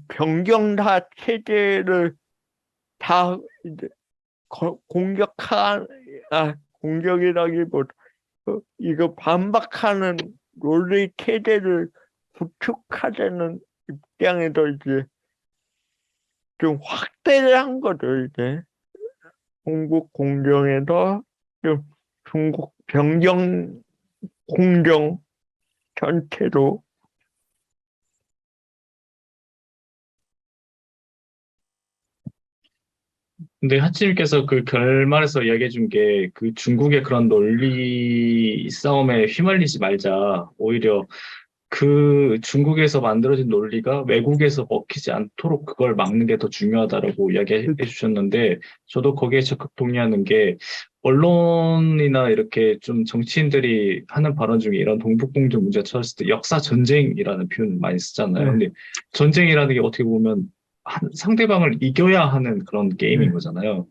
변경사 체제를 다 이제 공격이라기보다 이거 반박하는 논리 체제를 구축하자는 입장에서 이제 좀 확대를 한 거죠, 이제. 중국 공정에서 좀 중국 변경 공정 전체로.
근데 하치님께서 그 결말에서 이야기해 준 게 그 중국의 그런 논리 싸움에 휘말리지 말자. 오히려 그 중국에서 만들어진 논리가 외국에서 먹히지 않도록 그걸 막는 게 더 중요하다라고 이야기해 주셨는데, 저도 거기에 적극 동의하는 게, 언론이나 이렇게 좀 정치인들이 하는 발언 중에 이런 동북공정 문제가 처했을 때 역사 전쟁이라는 표현을 많이 쓰잖아요.
네.
근데 전쟁이라는 게 어떻게 보면 상대방을 이겨야 하는 그런 게임인
네.
거잖아요.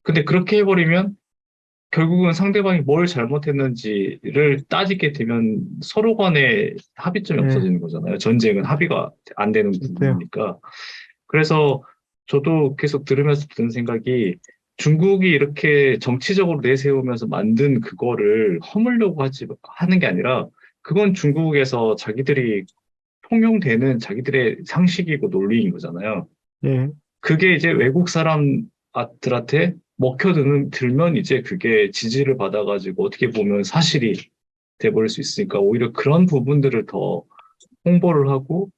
근데 그렇게 해버리면 결국은 상대방이 뭘 잘못했는지를 따지게 되면 서로 간에 합의점이
네.
없어지는 거잖아요. 전쟁은 합의가 안 되는 부분이니까. 그래서 저도 계속 들으면서 드는 생각이, 중국이 이렇게 정치적으로 내세우면서 만든 그거를 허물려고 하는 게 아니라, 그건 중국에서 자기들이 통용되는 자기들의 상식이고 논리인 거잖아요.
네.
그게 이제 외국 사람들한테 들면 이제 그게 지지를 받아가지고 어떻게 보면 사실이 돼버릴 수 있으니까, 오히려 그런 부분들을 더 홍보를 하고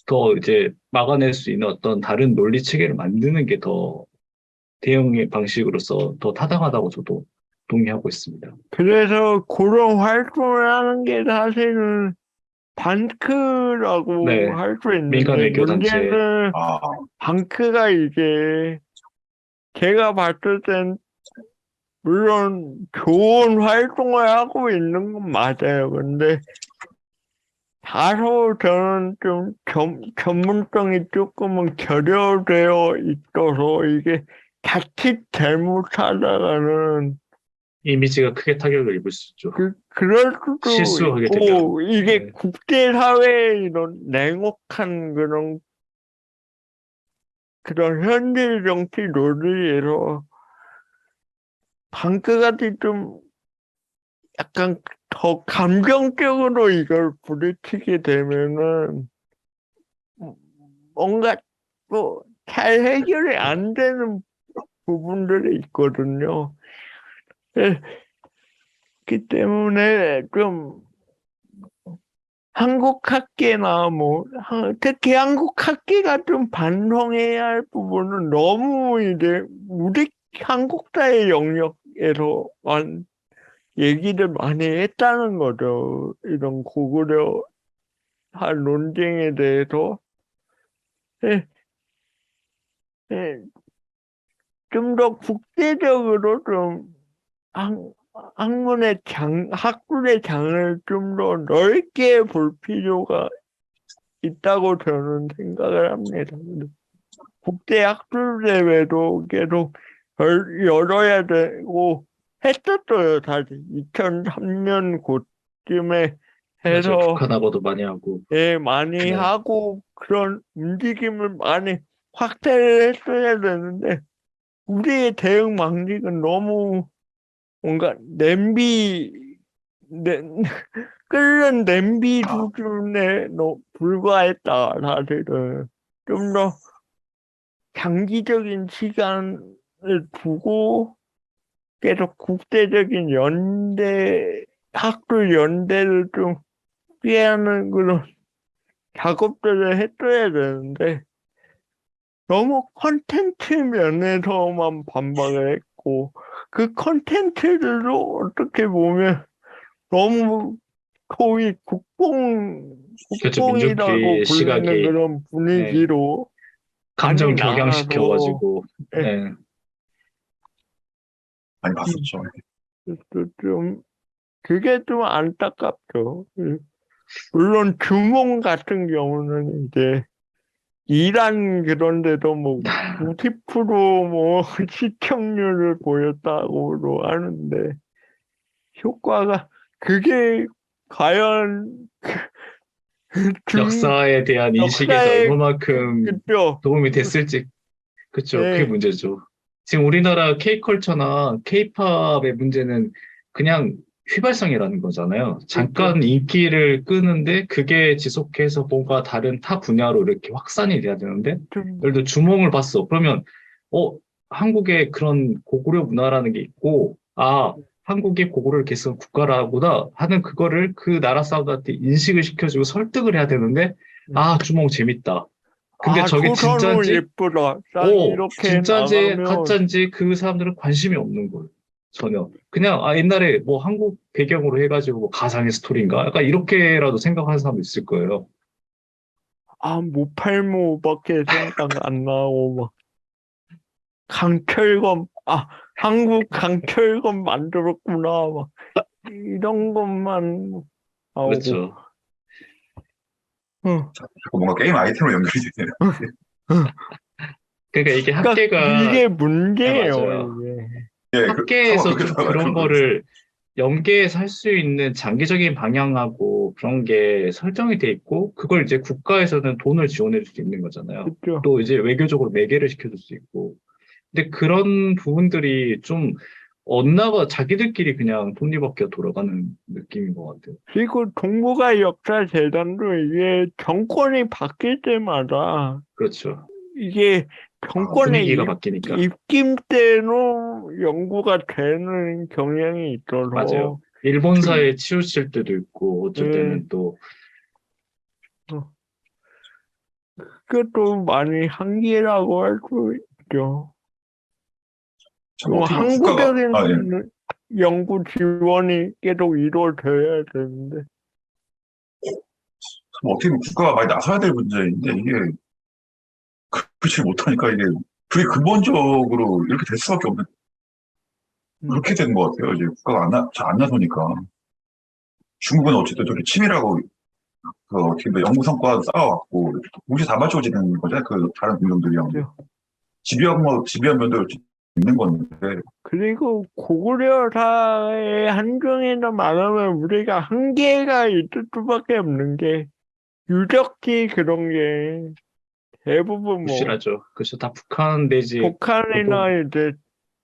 더 이제 막아낼 수 있는 어떤 다른 논리 체계를 만드는 게 더 대응의 방식으로서 더 타당하다고 저도 동의하고 있습니다.
그래서 그런 활동을 하는 게 사실은 반크라고
네,
할 수
민간
있는데,
외교단체.
문제는
아,
반크가 이제 제가 봤을 땐 물론 좋은 활동을 하고 있는 건 맞아요. 근데 다소 저는 좀 전문성이 조금은 결여되어 있어서 이게 자칫 잘못하다가는
이미지가 크게 타격을 입을 수 있죠.
그럴 수도
실수하게
있고,
되면.
이게
네.
국제사회의 이런 냉혹한 그런 현실 정치 논리에서 방크같이 좀 약간 더 감정적으로 이걸 부딪히게 되면은 뭔가 또 잘 해결이 안 되는 부분들이 있거든요. 예, 그렇기 때문에 좀 한국 학계나 특히 한국 학계가 좀 반성해야 할 부분은 너무 이제 우리 한국사의 영역에서 얘기를 많이 했다는 거죠. 이런 고구려한 논쟁에 대해서. 예, 예, 좀 더 국제적으로 좀 학문의 장을 좀 더 넓게 볼 필요가 있다고 저는 생각을 합니다. 국제 학술대회도 계속 열어야 되고 했었어요. 사실 2003년 그쯤에
맞아요.
해서
북한하고도 많이 하고.
많이
네.
하고 그런 움직임을 많이 확대를 했어야 되는데 우리의 대응 방식은 너무 뭔가 끓는 냄비 수준에 불과했다, 사실은. 좀 더 장기적인 시간을 두고 계속 국제적인 학술 연대를 좀 피하는 그런 작업들을 했어야 되는데, 너무 콘텐츠 면에서만 반박을 했고, 그 컨텐츠들도 어떻게 보면 너무 거의
그렇죠.
국뽕이라고
민족주의
불리는
시각이
그런 분위기로
감정
많이 나가서
격양시켜가지고
예,
예.
많이 봤었죠.
좀 그게 좀 안타깝죠. 물론 주몽 같은 경우는 이제 이란 그런 데도 뭐 90%뭐 시청률을 보였다고도 하는데 효과가 그게 과연 중
역사에 대한 인식에서
역사에
얼마만큼
그죠?
도움이 됐을지 그쵸. 그게
예,
문제죠. 지금 우리나라 K컬처나 K팝의 문제는 그냥 휘발성이라는 거잖아요. 잠깐 인기를 끄는데 그게 지속해서 뭔가 다른 타 분야로 이렇게 확산이 돼야 되는데
좀
예를 들어 주목을 봤어. 그러면 한국에 그런 고구려 문화라는 게 있고 한국이 고구려를 개성한 국가라구나 하는 그거를 그 나라 사람들한테 인식을 시켜주고 설득을 해야 되는데 주목 재밌다. 근데 저게
조선은
진짜인지
예쁘다. 딱 이렇게
진짜인지
나가면
가짜인지 그 사람들은 관심이 없는 거예요. 전혀. 그냥 옛날에 뭐 한국 배경으로 해가지고 뭐 가상의 스토리인가? 약간 이렇게라도 생각하는 사람도 있을 거예요.
모팔모밖에 생각 안 나고 막 강철검 한국 강철검 만들었구나 막 이런 것만 나오고
그렇죠.
응.
자꾸 뭔가 게임 아이템으로 연결이 되네요.
응.
그러니까 이게
그러니까
학계가
이게 문제예요
맞아요.
이게.
예, 상황
학계에서
그렇게
좀
돌아가요,
그런
결국은.
거를 연계해서 할 수 있는 장기적인 방향하고 그런 게 설정이 돼 있고, 그걸 이제 국가에서는 돈을 지원해 줄 수 있는 거잖아요.
그죠?
또 이제 외교적으로 매개를 시켜줄 수 있고. 근데 그런 부분들이 좀 엇나가 자기들끼리 그냥 톱니바퀴가 돌아가는 느낌인 것 같아요.
그리고 동북아 역사 재단도 이게 정권이 바뀔 때마다
그렇죠.
이게 정권의
분위기가 바뀌니까.
입김 때로 연구가 되는 경향이
맞아요.
있어서 좀,
일본사에 치우칠 때도 있고, 어쩔
예,
때는 또,
어, 그것도 많이 한계라고 할 수 있죠.
참 어떻게 보면 예.
항구적인 연구 지원이 계속 이루어져야 되는데,
참 어떻게 보면 국가가 많이 나서야 될 문제인데, 이게, 그렇지 못하니까 이게, 그게 근본적으로 이렇게 될 수밖에 없는,
음,
그렇게 된 것 같아요. 이제 국가가 잘 안 나서니까. 중국은 어쨌든 저렇게 치밀하고, 어떻게 보면 연구 성과 쌓아왔고, 동시에 다 맞춰지는 거잖아요. 그 다른 공룡들이랑.
그죠.
집요한 면도 있는 건데,
그리고 고구려사의 한정이나 말하면 우리가 한계가 있을 수밖에 없는 게 유적지 그런 게 대부분 뭐
부실하죠. 그래서 다 북한 내지, 또
북한이나 이제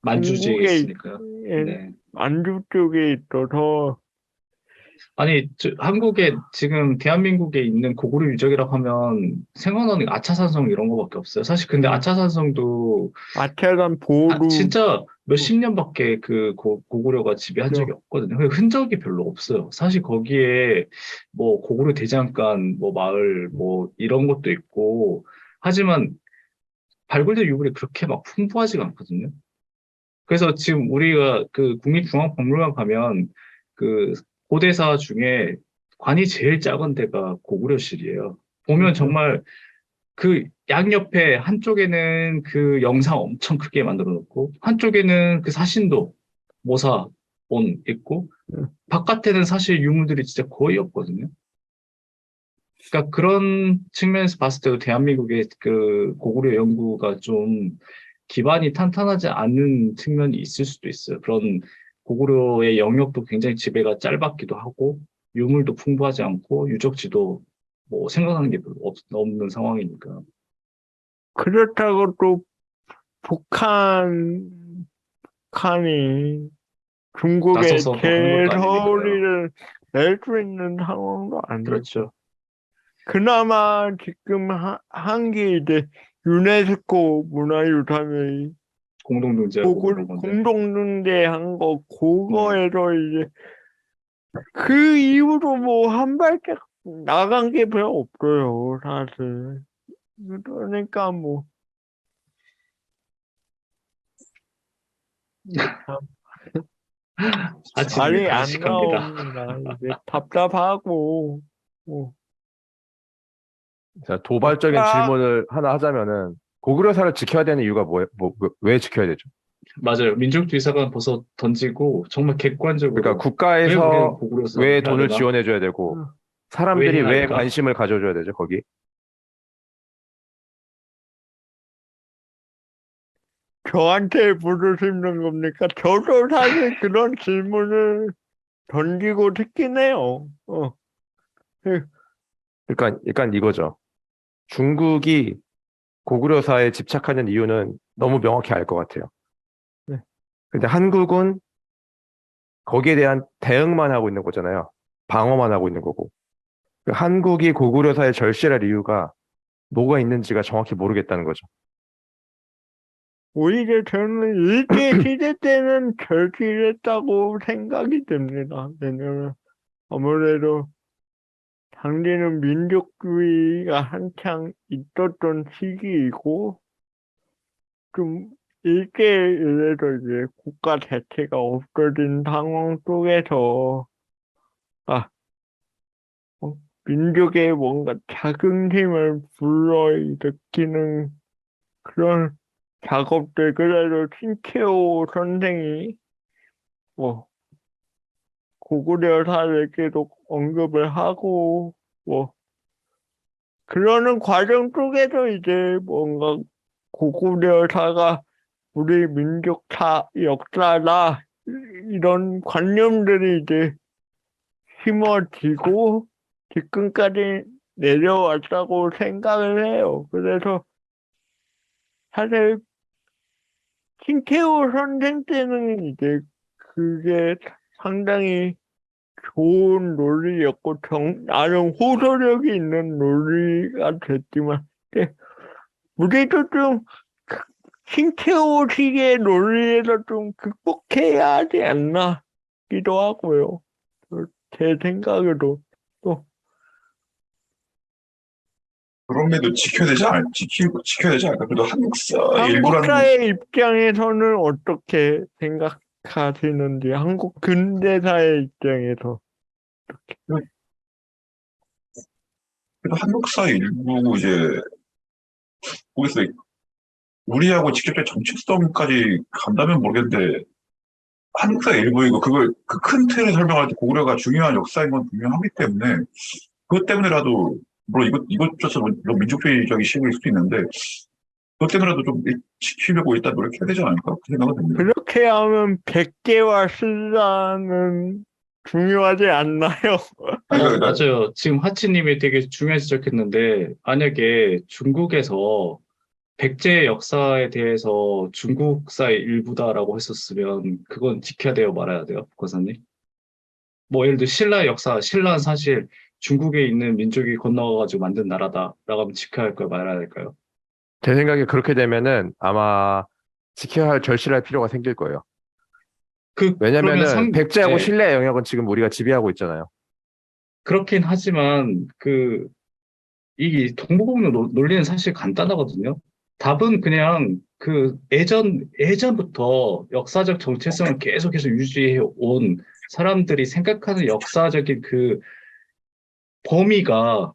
만주지에
중국의
있으니까요.
예,
네.
만주 쪽에 있어서
아니, 한국에, 지금 대한민국에 있는 고구려 유적이라고 하면 생각나는 게 아차산성 이런 거밖에 없어요. 사실 근데
음,
아차산성도
아차산 보루
진짜 몇십 년밖에 그 고구려가 지배한 적이 없거든요. 그 흔적이 별로 없어요. 사실 거기에 뭐 고구려 대장간 뭐 마을 뭐 이런 것도 있고 하지만 발굴된 유물이 그렇게 막 풍부하지가 않거든요. 그래서 지금 우리가 그 국립중앙박물관 가면 그 고대사 중에 관이 제일 작은 데가 고구려실이에요. 보면
그죠.
정말 그 양옆에 한쪽에는 그 영상 엄청 크게 만들어 놓고 한쪽에는 그 사신도 모사 온 있고 바깥에는 사실 유물들이 진짜 거의 없거든요. 그러니까 그런 측면에서 봤을 때도 대한민국의 그 고구려 연구가 좀 기반이 탄탄하지 않은 측면이 있을 수도 있어요. 그런 고구려의 영역도 굉장히 지배가 짧았기도 하고 유물도 풍부하지 않고 유적지도 뭐 생각하는 게 별로 없는 상황이니까.
그렇다고 또 북한이 중국에
나서서 또 하는 것도 아니니까요.
제서리를 낼 수 있는 상황도 아니고
그렇죠.
그나마 지금 한 게 이제 유네스코 문화유산의
공동등재하고 그런 건데.
공동등재한 거
네.
그거에서 이제 그 이후로 뭐 한 발짝 나간 게 별로 없어요 사실. 그러니까 뭐 참
하치님이
말이 안
가식합니다.
나옵니다. 이제 답답하고, 뭐,
자, 도발적인
아,
질문을 하나 하자면은 고구려사를 지켜야 되는 이유가 왜 지켜야 되죠?
맞아요. 민족주의사관 벌써 던지고 정말
그러니까
객관적으로 왜 우리는
국가에서
고구려서
왜
해야
돈을
되나?
지원해줘야 되고
음,
왜
사람들이
해야
왜
할까?
관심을 가져줘야 되죠, 거기?
저한테 물으시는 겁니까? 저도 사실 그런 질문을 던지고 싶긴 해요. 그,
그러니까 이거죠. 중국이 고구려사에 집착하는 이유는 너무 명확히 알 것 같아요.
네.
근데 한국은 거기에 대한 대응만 하고 있는 거잖아요. 방어만 하고 있는 거고. 한국이 고구려사에 절실할 이유가 뭐가 있는지가 정확히 모르겠다는 거죠.
오히려 저는 일제 시대 때는 절실했다고 생각이 듭니다. 왜냐면 아무래도 당시에는 민족주의가 한창 있었던 시기이고 좀 일제에 의해서 이제 국가 자체가 없어진 상황 속에서 아, 어, 민족의 뭔가 자긍심을 불러일으키는 그런 작업들 그래도 신채호 선생이 뭐 고구려사를 계속 언급을 하고 뭐 그러는 과정 속에서 이제 뭔가 고구려사가 우리 민족사 역사다 이런 관념들이 이제 심어지고 지금까지 내려왔다고 생각을 해요. 그래서 사실 신태호 선생 때는 이제 그게 상당히 좋은 논리였고 나름 호소력이 있는 논리가 됐지만 근데 우리도 좀 신태호식의 논리에서 좀 극복해야 하지 않나 기도 하고요. 제 생각에도 또
그럼에도 지켜야 되지 않을까? 그래도 한국사 일부라는,
한국사의 입장에서는 어떻게 생각하시는지 한국 근대사의 입장에서
그래도 한국사 일부 이제, 모르겠어요. 우리하고 직접적 정체성까지 간다면 모르겠는데, 한국사 일부이고, 그걸, 그 큰 틀을 설명할 때 고구려가 중요한 역사인 건 분명하기 때문에, 그것 때문에라도, 물론 이것조차 물론 민족주의적인 시각일 수도 있는데, 그것 때문에라도 좀 지키려고 일단 노력해야 되지 않을까? 그 생각은 듭니다.
그렇게 하면 백제와 신라는 중요하지 않나요?
그러니까
맞아요. 지금 하치님이 되게 중요한 지적했는데, 만약에 중국에서 백제 역사에 대해서 중국사의 일부다라고 했었으면, 그건 지켜야 돼요, 말아야 돼요, 박사님? 뭐, 예를 들어, 신라 역사, 신라는 사실 중국에 있는 민족이 건너가지고 만든 나라다라고 하면 지켜야 할까요, 말아야 할까요?
제 생각에 그렇게 되면은 아마 지켜야 할 절실할 필요가 생길 거예요.
그러면
왜냐면은 백제하고
네,
신라의 영역은 지금 우리가 지배하고 있잖아요.
그렇긴 하지만, 이 동부공룡 논리는 사실 간단하거든요. 답은 그냥 예전부터 역사적 정체성을 계속해서 유지해 온 사람들이 생각하는 역사적인 그 범위가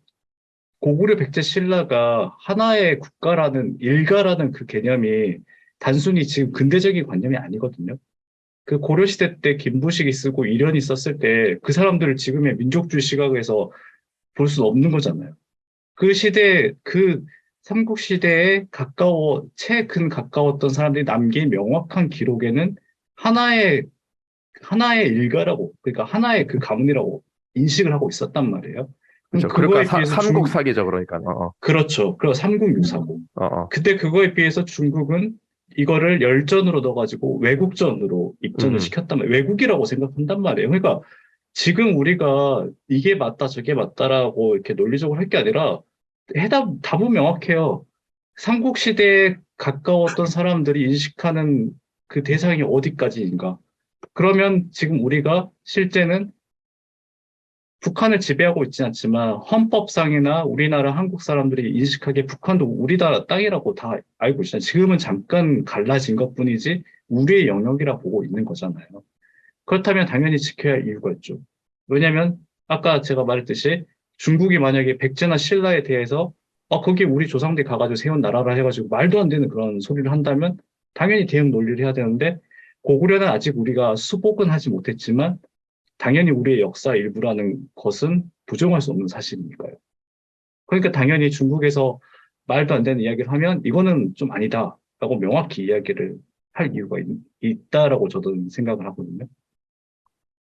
고구려 백제 신라가 하나의 국가라는 일가라는 그 개념이 단순히 지금 근대적인 관념이 아니거든요. 그 고려시대 때 김부식이 쓰고 이련이 썼을 때 그 사람들을 지금의 민족주의 시각에서 볼 수는 없는 거잖아요. 그 시대, 그 삼국시대에 최근 가까웠던 사람들이 남긴 명확한 기록에는 하나의, 하나의 일가라고, 그러니까 하나의 그 가문이라고 인식을 하고 있었단 말이에요. 그럼
그렇죠. 그러니까
그거에 비해서
삼국 사기죠, 그러니까.
그렇죠. 그리고 삼국유사고.
어, 어.
그때 그거에 비해서 중국은 이거를 열전으로 넣어가지고 외국전으로 입전을
음.
시켰단 말이에요. 외국이라고 생각한단 말이에요. 그러니까 지금 우리가 이게 맞다, 저게 맞다라고 이렇게 논리적으로 할 게 아니라 답은 명확해요. 삼국시대에 가까웠던 사람들이 인식하는 그 대상이 어디까지인가? 그러면 지금 우리가 실제는 북한을 지배하고 있지는 않지만 헌법상이나 우리나라 한국 사람들이 인식하기에 북한도 우리나라 땅이라고 다 알고 있잖아요. 지금은 잠깐 갈라진 것뿐이지 우리의 영역이라 보고 있는 거잖아요. 그렇다면 당연히 지켜야 할 이유가 있죠. 왜냐하면 아까 제가 말했듯이 중국이 만약에 백제나 신라에 대해서 거기 우리 조상들이 가가지고 세운 나라라 해가지고 말도 안 되는 그런 소리를 한다면 당연히 대응 논리를 해야 되는데 고구려는 아직 우리가 수복은 하지 못했지만 당연히 우리의 역사 일부라는 것은 부정할 수 없는 사실이니까요. 그러니까 당연히 중국에서 말도 안 되는 이야기를 하면 이거는 좀 아니다라고 명확히 이야기를 할 이유가 있다라고 저도 생각을 하거든요.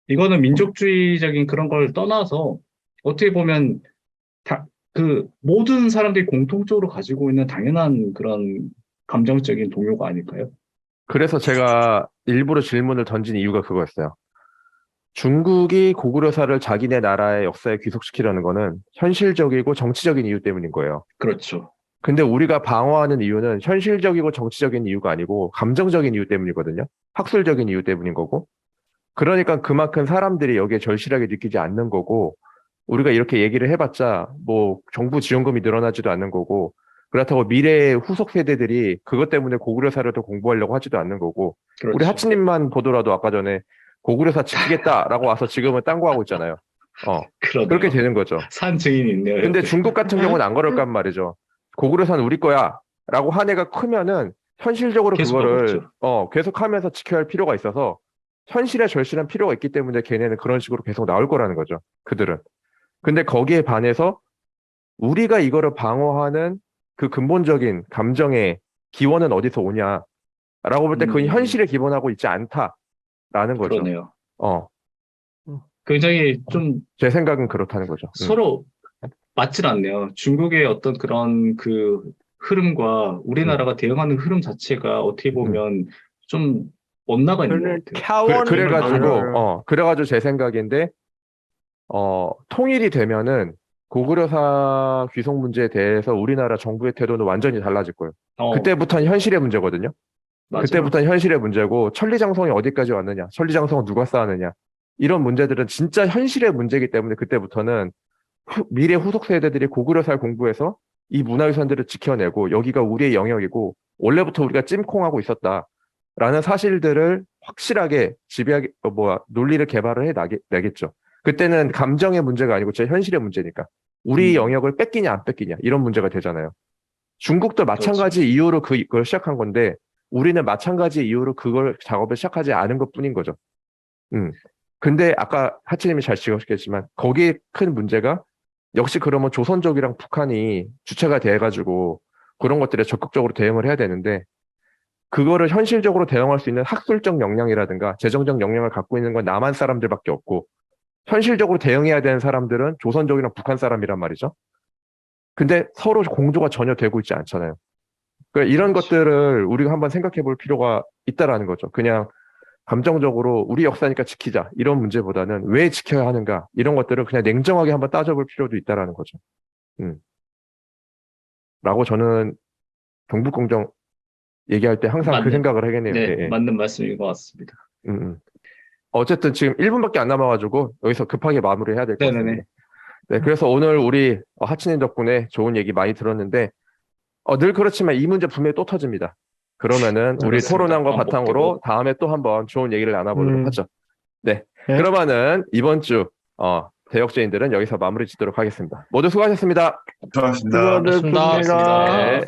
이거는 민족주의적인 그런 걸 떠나서 어떻게 보면 그 모든 사람들이 공통적으로 가지고 있는 당연한 그런 감정적인 동요가 아닐까요?
그래서 제가 일부러 질문을 던진 이유가 그거였어요. 중국이 고구려사를 자기네 나라의 역사에 귀속시키려는 거는 현실적이고 정치적인 이유 때문인 거예요.
그렇죠.
근데 우리가 방어하는 이유는 현실적이고 정치적인 이유가 아니고 감정적인 이유 때문이거든요. 학술적인 이유 때문인 거고. 그러니까 그만큼 사람들이 여기에 절실하게 느끼지 않는 거고, 우리가 이렇게 얘기를 해봤자 뭐 정부 지원금이 늘어나지도 않는 거고, 그렇다고 미래의 후속 세대들이 그것 때문에 고구려사를 더 공부하려고 하지도 않는 거고, 우리
그렇죠.
하치님만 보더라도 아까 전에 고구려사 지키겠다라고 와서 지금은 딴 거 하고 있잖아요.
그러네요.
그렇게 되는 거죠.
산 증인이 있네요.
근데
옆에.
중국 같은 경우는 안 그럴 깐 말이죠. 고구려사는 우리 거야 라고 한 애가 크면은 현실적으로
계속 하고
그거를
있죠.
계속하면서 지켜야 할 필요가 있어서 현실에 절실한 필요가 있기 때문에 걔네는 그런 식으로 계속 나올 거라는 거죠. 그들은. 근데 거기에 반해서 우리가 이거를 방어하는 그 근본적인 감정의 기원은 어디서 오냐라고 볼 때 그건 현실에 기본하고 있지 않다라는 거죠.
그러네요.
어,
굉장히 좀
제 생각은 그렇다는 거죠.
서로 맞질 않네요. 중국의 어떤 그런 그 흐름과 우리나라가 대응하는 흐름 자체가 어떻게 보면 좀 엇나가 있는
저는
것 같아요.
차원이
그래가지고
달라요.
그래가지고 제 생각인데 통일이 되면은 고구려사 귀속 문제에 대해서 우리나라 정부의 태도는 완전히 달라질 거예요. 그때부터는 현실의 문제거든요.
맞아요.
그때부터는 현실의 문제고 천리장성이 어디까지 왔느냐, 천리장성은 누가 쌓았느냐 이런 문제들은 진짜 현실의 문제이기 때문에 그때부터는 미래 후속 세대들이 고구려사를 공부해서 이 문화유산들을 지켜내고 여기가 우리의 영역이고 원래부터 우리가 찜콩하고 있었다라는 사실들을 확실하게 지배하게 논리를 개발을 내겠죠. 그때는 감정의 문제가 아니고 제 현실의 문제니까 우리 영역을 뺏기냐 안 뺏기냐 이런 문제가 되잖아요. 중국도 마찬가지 이유로 그걸 시작한 건데 우리는 마찬가지 이유로 그걸 작업을 시작하지 않은 것뿐인 거죠. 근데 아까 하치님이 잘 지적하셨겠지만 거기에 큰 문제가 역시 그러면 조선족이랑 북한이 주체가 돼가지고 그런 것들에 적극적으로 대응을 해야 되는데 그거를 현실적으로 대응할 수 있는 학술적 역량이라든가 재정적 역량을 갖고 있는 건 남한 사람들밖에 없고 현실적으로 대응해야 되는 사람들은 조선족이랑 북한 사람이란 말이죠. 근데 서로 공조가 전혀 되고 있지 않잖아요. 그러니까 이런 것들을 우리가 한번 생각해 볼 필요가 있다라는 거죠. 그냥 감정적으로 우리 역사니까 지키자 이런 문제보다는 왜 지켜야 하는가 이런 것들을 그냥 냉정하게 한번 따져볼 필요도 있다라는 거죠. 라고 저는 경북공정 얘기할 때 항상 그 생각을 하겠네요.
네,
예.
맞는 말씀인 것 같습니다.
어쨌든 지금 1분밖에 안 남아가지고 여기서 급하게 마무리해야 될 것
네네네.
같습니다. 네, 그래서 오늘 우리 하치님 덕분에 좋은 얘기 많이 들었는데 늘 그렇지만 이 문제 분명히 또 터집니다. 그러면은 우리
그렇습니다.
토론한 거
반복되고.
바탕으로 다음에 또 한번 좋은 얘기를 나눠보도록 하죠. 네,
네.
그러면은 이번 주 대역죄인들은 여기서 마무리 짓도록 하겠습니다. 모두 수고하셨습니다.
고맙습니다.
수고하셨습니다.
네.